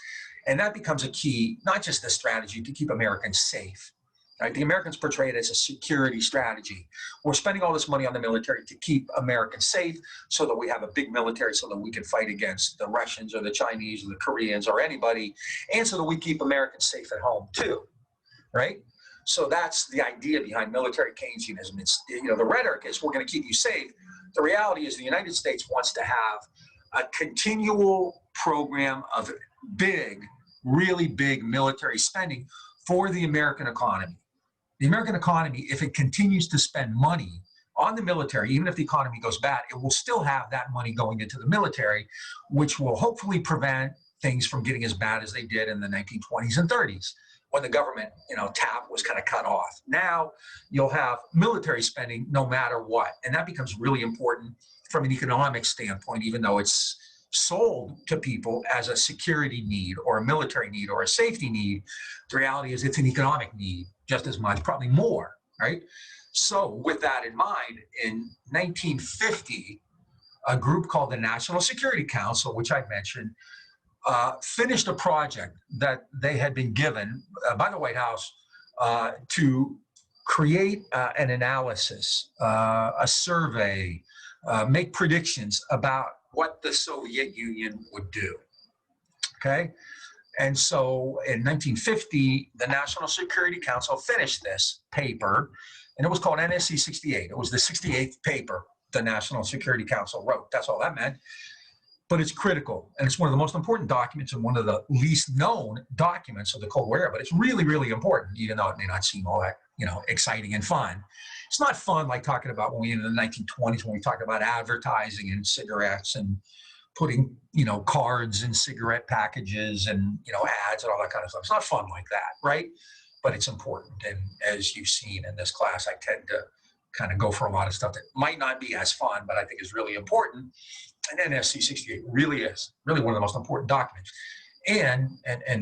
And that becomes a key, not just the strategy to keep Americans safe. Right? The Americans portray it as a security strategy. We're spending all this money on the military to keep Americans safe so that we have a big military so that we can fight against the Russians or the Chinese or the Koreans or anybody, and so that we keep Americans safe at home too, right? So that's the idea behind military Keynesianism. It's, the rhetoric is we're going to keep you safe. The reality is the United States wants to have a continual program of big, really big military spending for the American economy. The American economy, if it continues to spend money on the military, even if the economy goes bad, it will still have that money going into the military, which will hopefully prevent things from getting as bad as they did in the 1920s and 30s. When the government, tap was kind of cut off. Now you'll have military spending no matter what. And that becomes really important from an economic standpoint, even though it's sold to people as a security need or a military need or a safety need. The reality is it's an economic need just as much, probably more, right? So with that in mind, in 1950, a group called the National Security Council, which I mentioned, finished a project that they had been given by the White House to create an analysis, a survey, make predictions about what the Soviet Union would do, okay? And so in 1950, the National Security Council finished this paper, and it was called NSC 68. It was the 68th paper the National Security Council wrote. That's all that meant. But it's critical, and it's one of the most important documents and one of the least known documents of the Cold War era, but it's really, really important, even though it may not seem all that, exciting and fun. It's not fun like talking about when we in the 1920s, when we talked about advertising and cigarettes and putting, cards in cigarette packages and, ads and all that kind of stuff. It's not fun like that, right? But it's important. And as you've seen in this class, I tend to kind of go for a lot of stuff that might not be as fun, but I think is really important. And NSC 68 really is really one of the most important documents. And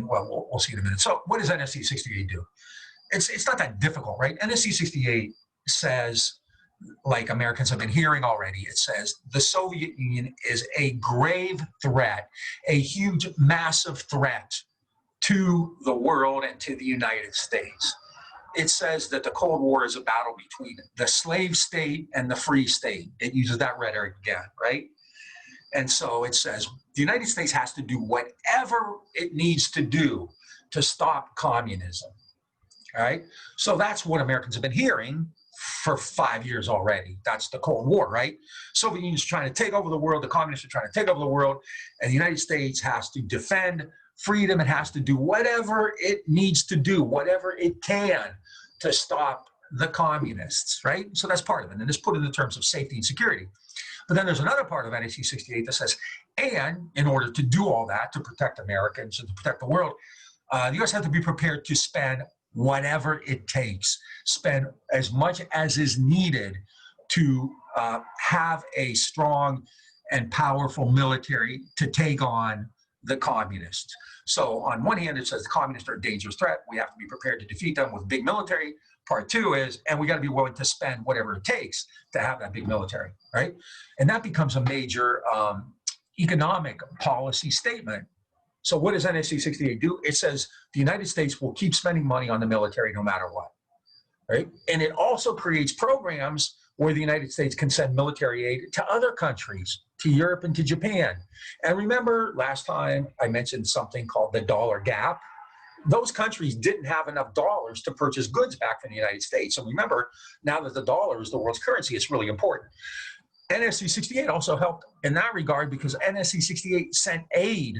well, we'll see in a minute. So what does NSC 68 do? It's not that difficult, right? NSC 68 says, like Americans have been hearing already, it says the Soviet Union is a grave threat, a huge, massive threat to the world and to the United States. It says that the Cold War is a battle between the slave state and the free state. It uses that rhetoric again, right? And so it says the United States has to do whatever it needs to do to stop communism, all right? So that's what Americans have been hearing for 5 years already. That's the Cold War, right? Soviet Union's trying to take over the world, the communists are trying to take over the world, and the United States has to defend freedom. It has to do whatever it needs to do, whatever it can to stop the communists, right? So that's part of it, and it's put in the terms of safety and security. But then there's another part of NAC 68 that says, and in order to do all that, to protect Americans and to protect the world, the U.S. has to be prepared to spend whatever it takes, spend as much as is needed to have a strong and powerful military to take on the communists. So on one hand, it says the communists are a dangerous threat. We have to be prepared to defeat them with big military. Part two is, and we got to be willing to spend whatever it takes to have that big military, right? And that becomes a major economic policy statement. So what does NSC 68 do? It says the United States will keep spending money on the military no matter what, right? And it also creates programs where the United States can send military aid to other countries, to Europe and to Japan. And remember last time I mentioned something called the dollar gap. Those countries didn't have enough dollars to purchase goods back from the United States. And remember, now that the dollar is the world's currency, it's really important. NSC 68 also helped in that regard because NSC 68 sent aid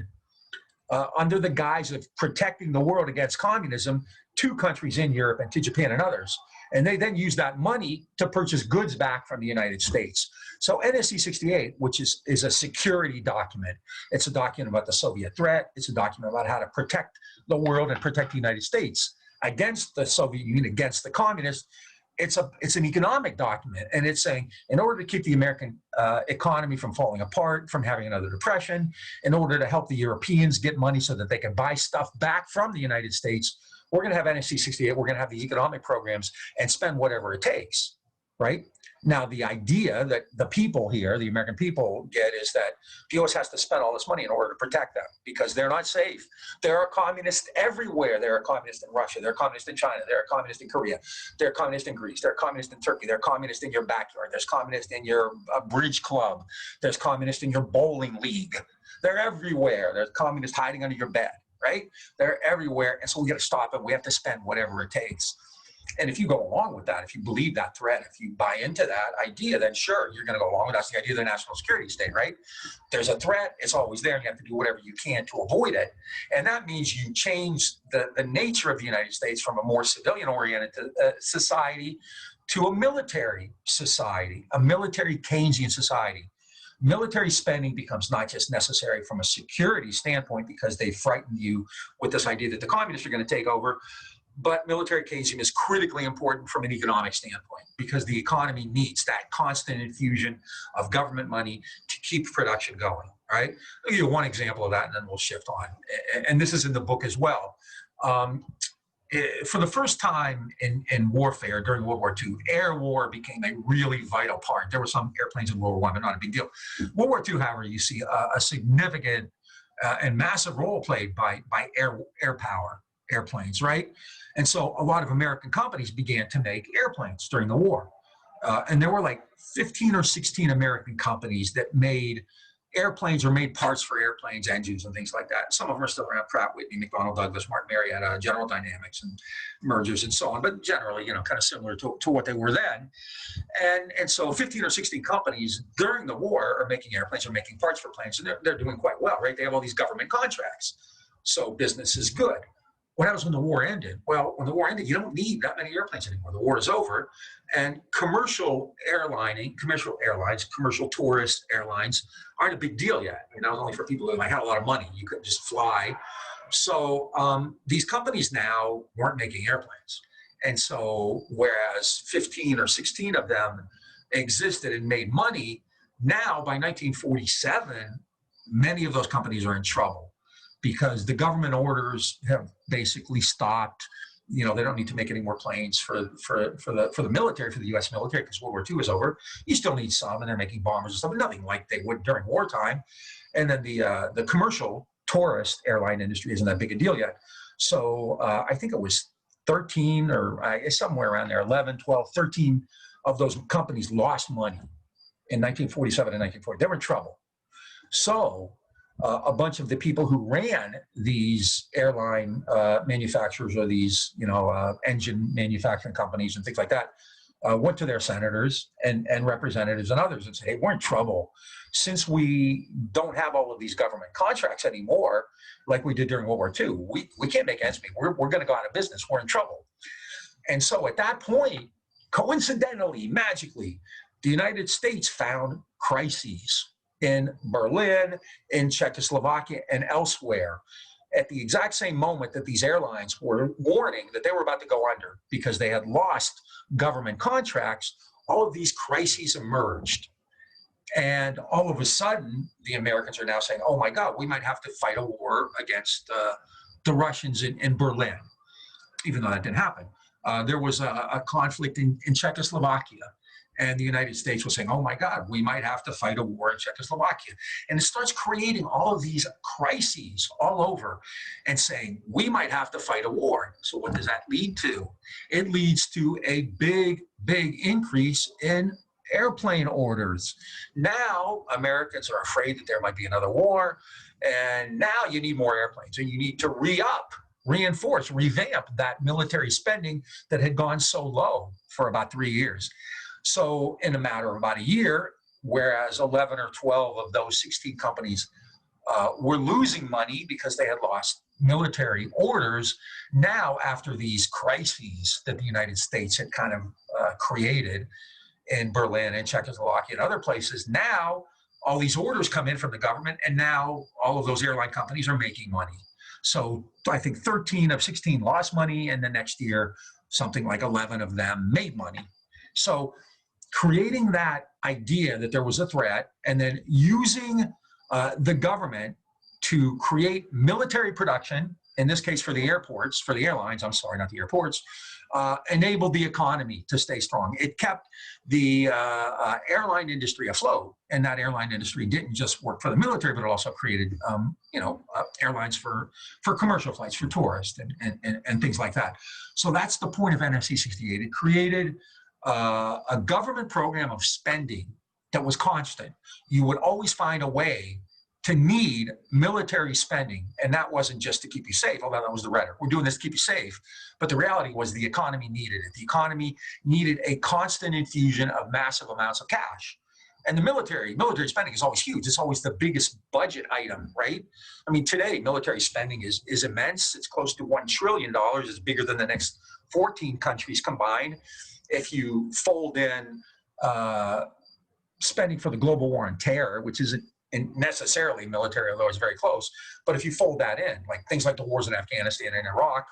under the guise of protecting the world against communism to countries in Europe and to Japan and others. And they then used that money to purchase goods back from the United States. So NSC 68, which is a security document, it's a document about the Soviet threat. It's a document about how to protect the world and protect the United States against the Soviet Union, against the communists. It's an economic document, and it's saying in order to keep the American economy from falling apart, from having another depression, in order to help the Europeans get money so that they can buy stuff back from the United States, we're going to have NSC 68, we're going to have the economic programs and spend whatever it takes, right? Now, the idea that the people here, the American people, get is that the U.S. has to spend all this money in order to protect them because they're not safe. There are communists everywhere. There are communists in Russia. There are communists in China. There are communists in Korea. There are communists in Greece. There are communists in Turkey. There are communists in your backyard. There's communists in your bridge club. There's communists in your bowling league. They're everywhere. There's communists hiding under your bed, right? They're everywhere. And so we got to stop it. We have to spend whatever it takes. And if you go along with that, if you believe that threat, if you buy into that idea, then sure, you're going to go along with that. That's the idea of the national security state, right? There's a threat. It's always there. And you have to do whatever you can to avoid it. And that means you change the nature of the United States from a more civilian-oriented society to a military society, a military Keynesian society. Military spending becomes not just necessary from a security standpoint because they frighten you with this idea that the communists are going to take over, but military Keynesianism is critically important from an economic standpoint because the economy needs that constant infusion of government money to keep production going, right? I'll give you one example of that and then we'll shift on. And this is in the book as well. For the first time in warfare during World War II, air war became a really vital part. There were some airplanes in World War I, but not a big deal. World War II, however, you see a significant and massive role played by air power, airplanes, right? And so a lot of American companies began to make airplanes during the war. And there were like 15 or 16 American companies that made airplanes or made parts for airplanes, engines, and things like that. Some of them are still around: Pratt, Whitney, McDonnell Douglas, Martin Marietta, General Dynamics, and mergers and so on. But generally, kind of similar to what they were then. And so 15 or 16 companies during the war are making airplanes or making parts for planes, and they're doing quite well, right? They have all these government contracts. So business is good. What happens when the war ended? Well, when the war ended, you don't need that many airplanes anymore. The war is over, and commercial airlines, commercial tourist airlines aren't a big deal yet. That was only for people who had a lot of money. You couldn't just fly. So these companies now weren't making airplanes. And so whereas 15 or 16 of them existed and made money, now by 1947, many of those companies are in trouble, because the government orders have basically stopped. They don't need to make any more planes for the military, for the U.S. military, because World War II is over. You still need some, and they're making bombers and stuff, but nothing like they would during wartime. And then the commercial tourist airline industry isn't that big a deal yet. So I think it was 13 or somewhere around there, 11, 12, 13 of those companies lost money in 1947 and 1940. They were in trouble. So a bunch of the people who ran these airline manufacturers or these, engine manufacturing companies and things like that went to their senators and representatives and others and said, hey, we're in trouble. Since we don't have all of these government contracts anymore, like we did during World War II, we can't make ends meet. We're going to go out of business. We're in trouble. And so at that point, coincidentally, magically, the United States found crises in Berlin, in Czechoslovakia, and elsewhere at the exact same moment that these airlines were warning that they were about to go under because they had lost government contracts. All of these crises emerged. And all of a sudden, the Americans are now saying, oh my God, we might have to fight a war against the Russians in Berlin, even though that didn't happen. There was a conflict in Czechoslovakia, and the United States was saying, oh my God, we might have to fight a war in Czechoslovakia. And it starts creating all of these crises all over and saying, we might have to fight a war. So what does that lead to? It leads to a big, big increase in airplane orders. Now, Americans are afraid that there might be another war, and now you need more airplanes, and you need to re-up, reinforce, revamp that military spending that had gone so low for about 3 years. So in a matter of about a year, whereas 11 or 12 of those 16 companies were losing money because they had lost military orders, now after these crises that the United States had kind of created in Berlin and Czechoslovakia and other places, now all these orders come in from the government, and now all of those airline companies are making money. So I think 13 of 16 lost money, and the next year, something like 11 of them made money. So creating that idea that there was a threat, and then using the government to create military production, in this case for the airports, for the airlines, I'm sorry, not the airports, enabled the economy to stay strong. It kept the airline industry afloat, and that airline industry didn't just work for the military, but it also created, airlines for commercial flights, for tourists, and things like that. So that's the point of NFC 68. It created a government program of spending that was constant. You would always find a way to need military spending, and that wasn't just to keep you safe, although that was the rhetoric. We're doing this to keep you safe, but the reality was the economy needed it. The economy needed a constant infusion of massive amounts of cash. And the military spending is always huge. It's always the biggest budget item, right? I mean, today, military spending is immense. It's close to $1 trillion. It's bigger than the next 14 countries combined. If you fold in spending for the global war on terror, which isn't necessarily military, although it's very close, but if you fold that in, like things like the wars in Afghanistan and Iraq,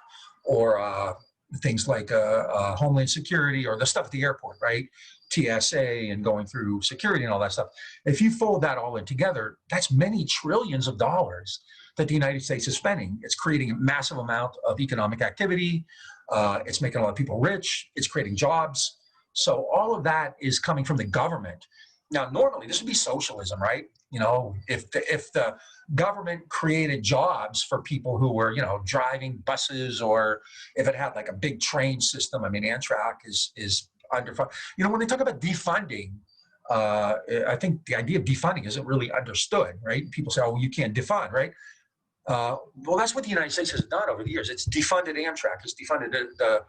or things like Homeland Security, or the stuff at the airport, right? TSA and going through security and all that stuff. If you fold that all in together, that's many trillions of dollars that the United States is spending. It's creating a massive amount of economic activity. It's making a lot of people rich. It's creating jobs. So all of that is coming from the government. Now, normally this would be socialism, right? You know, if the government created jobs for people who were, driving buses, or if it had like a big train system. I mean, Amtrak is underfunded. When they talk about defunding, I think the idea of defunding isn't really understood, right? People say, oh, you can't defund, right? Well, that's what the United States has done over the years. It's defunded Amtrak. It's defunded the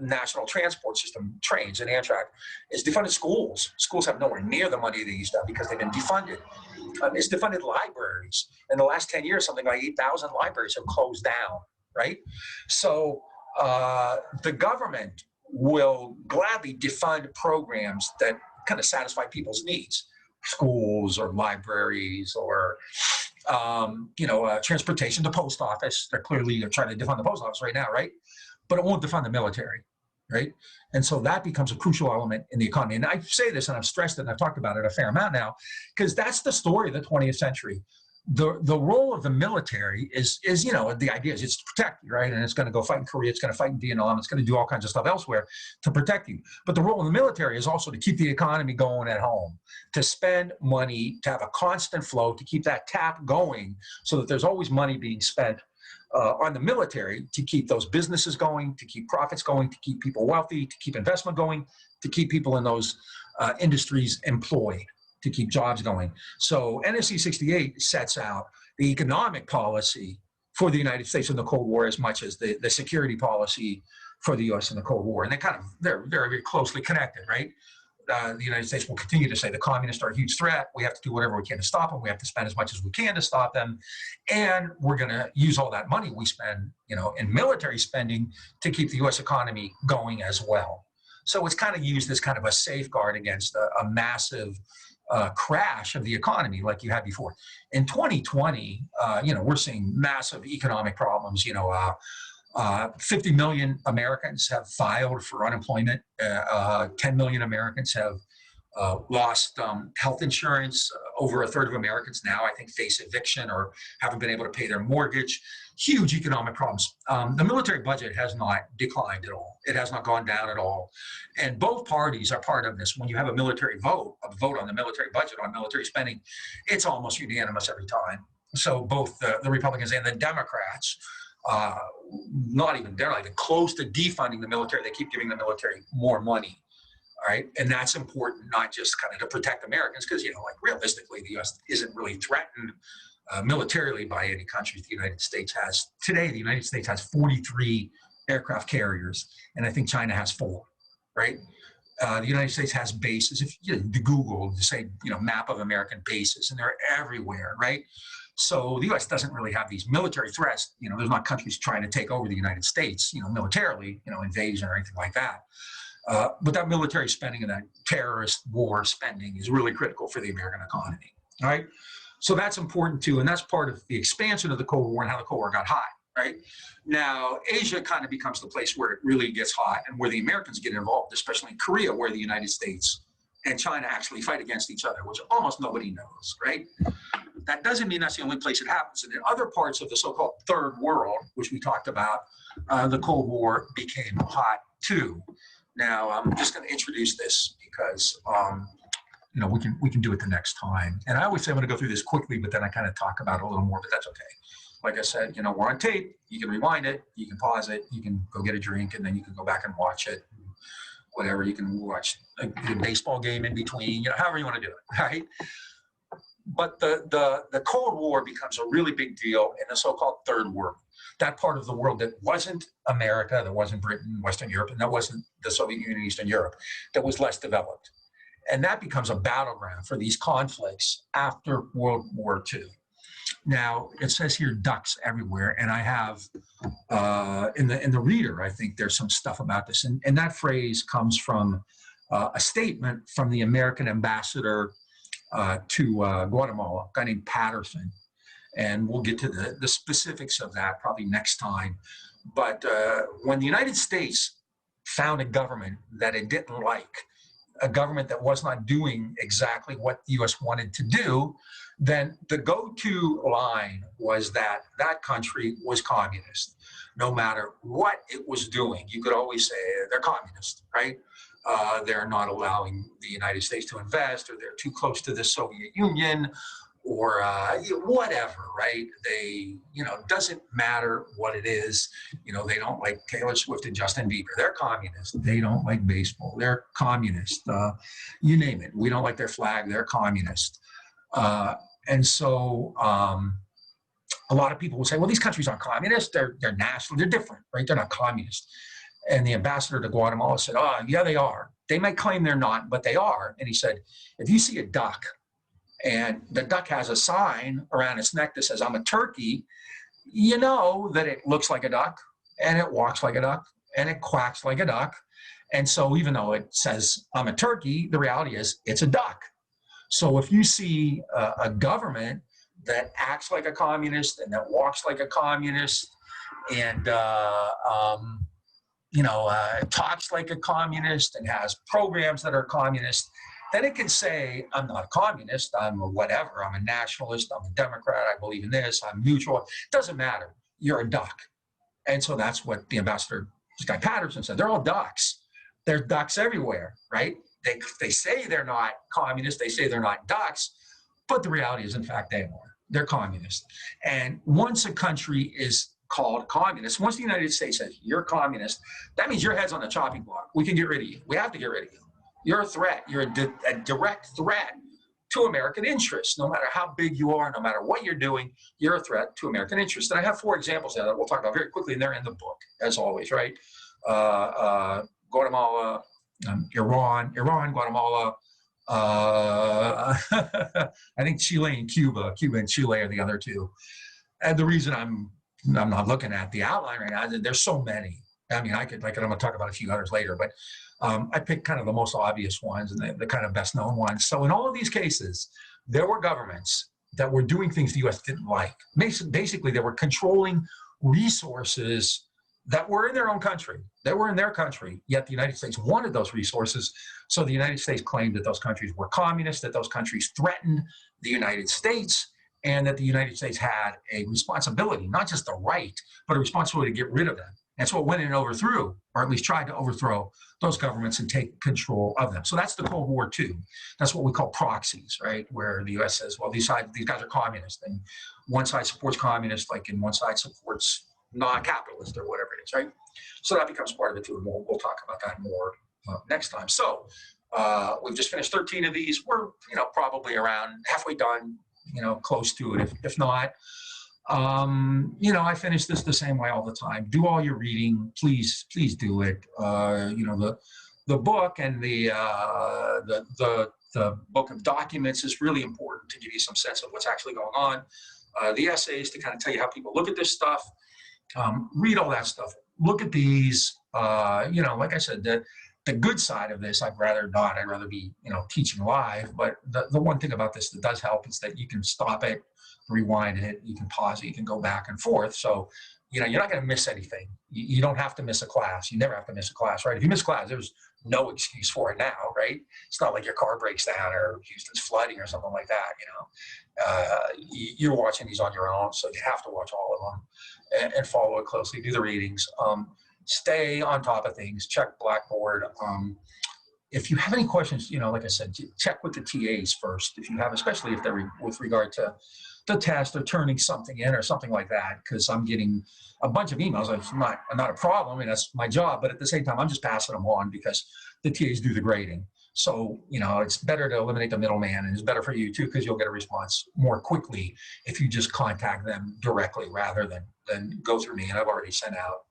national transport system, trains, and Amtrak. It's defunded schools. Schools have nowhere near the money they used to have because they've been defunded. It's defunded libraries. In the last 10 years, something like 8,000 libraries have closed down, right? So the government will gladly defund programs that kind of satisfy people's needs, schools or libraries, or transportation, the post office. They're clearly trying to defund the post office right now, right? But it won't defund the military, right? And so that becomes a crucial element in the economy. And I say this, and I've stressed it, and I've talked about it a fair amount now, because that's the story of the 20th century. The role of the military is the idea is it's to protect you, right? And it's going to go fight in Korea, it's going to fight in Vietnam, it's going to do all kinds of stuff elsewhere to protect you. But the role of the military is also to keep the economy going at home, to spend money, to have a constant flow, to keep that tap going so that there's always money being spent on the military to keep those businesses going, to keep profits going, to keep people wealthy, to keep investment going, to keep people in those industries employed, to keep jobs going. So NFC 68 sets out the economic policy for the United States in the Cold War as much as the security policy for the U.S. in the Cold War. And they're very, very closely connected, right? The United States will continue to say the communists are a huge threat. We have to do whatever we can to stop them. We have to spend as much as we can to stop them. And we're going to use all that money we spend, in military spending to keep the U.S. economy going as well. So it's kind of used as kind of a safeguard against a massive crash of the economy like you had before. In 2020, we're seeing massive economic problems. 50 million Americans have filed for unemployment. 10 million Americans have lost health insurance. Over a third of Americans now, I think, face eviction or haven't been able to pay their mortgage. Huge economic problems. The military budget has not declined at all. It has not gone down at all. And both parties are part of this. When you have a military vote, on the military budget, on military spending, it's almost unanimous every time. So both the Republicans and the Democrats, they're not even close to defunding the military. They keep giving the military more money. All right, and that's important, not just kind of to protect Americans, because realistically, the U.S. isn't really threatened militarily by any country. The United States has today. The United States has 43 aircraft carriers, and I think China has 4. Right, the United States has bases. If you Google, say map of American bases, and they're everywhere. Right. So the U.S. doesn't really have these military threats. There's not countries trying to take over the United States, militarily, invasion or anything like that. But that military spending and that terrorist war spending is really critical for the American economy. All right. So that's important too. And that's part of the expansion of the Cold War and how the Cold War got hot. Right. Now, Asia kind of becomes the place where it really gets hot and where the Americans get involved, especially in Korea, where the United States and China actually fight against each other, which almost nobody knows. Right. That doesn't mean that's the only place it happens. And in other parts of the so-called third world, which we talked about, the Cold War became hot too. Now, I'm just going to introduce this because, we can do it the next time. And I always say I'm going to go through this quickly, but then I kind of talk about it a little more, but that's okay. Like I said, we're on tape. You can rewind it. You can pause it. You can go get a drink, and then you can go back and watch it. Whatever. You can watch a baseball game in between, however you want to do it, right? But the Cold War becomes a really big deal in the so-called third world. That part of the world that wasn't America, that wasn't Britain, Western Europe, and that wasn't the Soviet Union, Eastern Europe, that was less developed. And that becomes a battleground for these conflicts after World War II. Now, it says here ducks everywhere, and I have in the reader, I think there's some stuff about this. And that phrase comes from a statement from the American ambassador to Guatemala, a guy named Patterson. And we'll get to the specifics of that probably next time. But when the United States found a government that it didn't like, a government that was not doing exactly what the U.S. wanted to do, then the go-to line was that that country was communist. No matter what it was doing, you could always say they're communist, right? They're not allowing the United States to invest, or they're too close to the Soviet Union, or whatever, right? They, doesn't matter what it is. They don't like Taylor Swift and Justin Bieber. They're communist. They don't like baseball. They're communist. You name it. We don't like their flag. They're communist. And so a lot of people will say, well, these countries aren't communist. They're national. They're different, right? They're not communist. And the ambassador to Guatemala said, oh, yeah, they are. They might claim they're not, but they are. And he said, if you see a duck, and the duck has a sign around its neck that says, I'm a turkey, you know that it looks like a duck, and it walks like a duck, and it quacks like a duck. And so even though it says, I'm a turkey, the reality is it's a duck. So if you see a government that acts like a communist and that walks like a communist and talks like a communist and has programs that are communist, then it can say, I'm not a communist, I'm a whatever, I'm a nationalist, I'm a Democrat, I believe in this, I'm neutral. It doesn't matter, you're a duck. And so that's what the ambassador, this guy Patterson, said. They're all ducks. There's ducks everywhere, right? They say they're not communist, they say they're not ducks, but the reality is, in fact, they are. They're communist. And once a country is called communist, once the United States says, you're communist, that means your head's on the chopping block. We can get rid of you. We have to get rid of you. You're a threat. You're a direct threat to American interests. No matter how big you are, no matter what you're doing, you're a threat to American interests. And I have 4 examples that we'll talk about very quickly, and they're in the book, as always, right? Guatemala, Iran, Guatemala, I think Chile and Cuba. Cuba and Chile are the other 2. And the reason I'm not looking at the outline right now, there's so many. I mean, I'm going to talk about a few others later, but I picked kind of the most obvious ones and the kind of best known ones. So in all of these cases, there were governments that were doing things the U.S. didn't like. Basically, they were controlling resources that were in their own country. They were in their country, yet the United States wanted those resources. So the United States claimed that those countries were communist, that those countries threatened the United States, and that the United States had a responsibility, not just the right, but a responsibility to get rid of them. And so it went in and overthrew, or at least tried to overthrow, those governments and take control of them. So that's the Cold War II. That's what we call proxies, right? Where the U.S. says, well, these guys are communist, and one side supports communists, like, and one side supports non-capitalist or whatever it is, right? So that becomes part of it too, and we'll talk about that more next time. So we've just finished 13 of these. We're probably around halfway done, close to it, if not. I finish this the same way all the time. Do all your reading, please do it. The book and the book of documents is really important to give you some sense of what's actually going on. The essays to kind of tell you how people look at this stuff. Read all that stuff. Look at these. Like I said, the good side of this, I'd rather not. I'd rather be, teaching live. But the one thing about this that does help is that you can stop it, rewind it, you can pause it, you can go back and forth. So, you're not going to miss anything. You don't have to miss a class. You never have to miss a class, right? If you miss class, there's no excuse for it now, right? It's not like your car breaks down or Houston's flooding or something like that, You're watching these on your own, so you have to watch all of them and follow it closely. Do the readings. Stay on top of things. Check Blackboard. If you have any questions, like I said, check with the TAs first. If you have, especially if they're with regard to the test or turning something in or something like that, because I'm getting a bunch of emails. It's not a problem, and that's my job. But at the same time, I'm just passing them on because the TAs do the grading. So, it's better to eliminate the middleman, and it's better for you too, because you'll get a response more quickly if you just contact them directly rather than go through me. And I've already sent out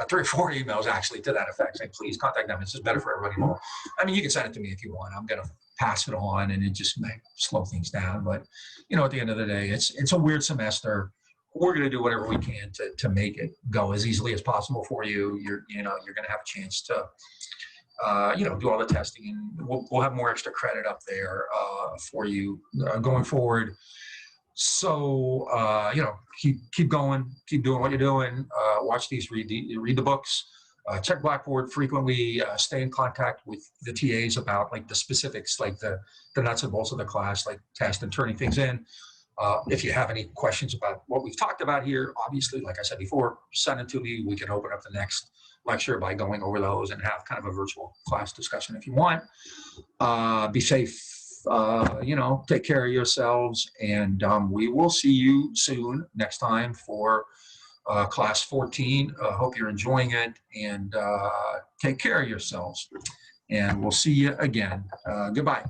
3 or 4 emails actually to that effect, saying please contact them. It's just better for everybody more. I mean, you can send it to me if you want. I'm going to pass it on, and it just may slow things down. But at the end of the day, it's a weird semester. We're going to do whatever we can to make it go as easily as possible for you. You're going to have a chance to do all the testing, and we'll have more extra credit up there for you going forward. So keep going, keep doing what you're doing. Watch these, read the books. Check Blackboard frequently. Stay in contact with the TAs about like the specifics, like the nuts and bolts of the class, like test and turning things in. If you have any questions about what we've talked about here, obviously, like I said before, send it to me. We can open up the next lecture by going over those and have kind of a virtual class discussion if you want. Be safe, take care of yourselves, and we will see you soon next time for class 14. Hope you're enjoying it, and take care of yourselves, and we'll see you again. Goodbye.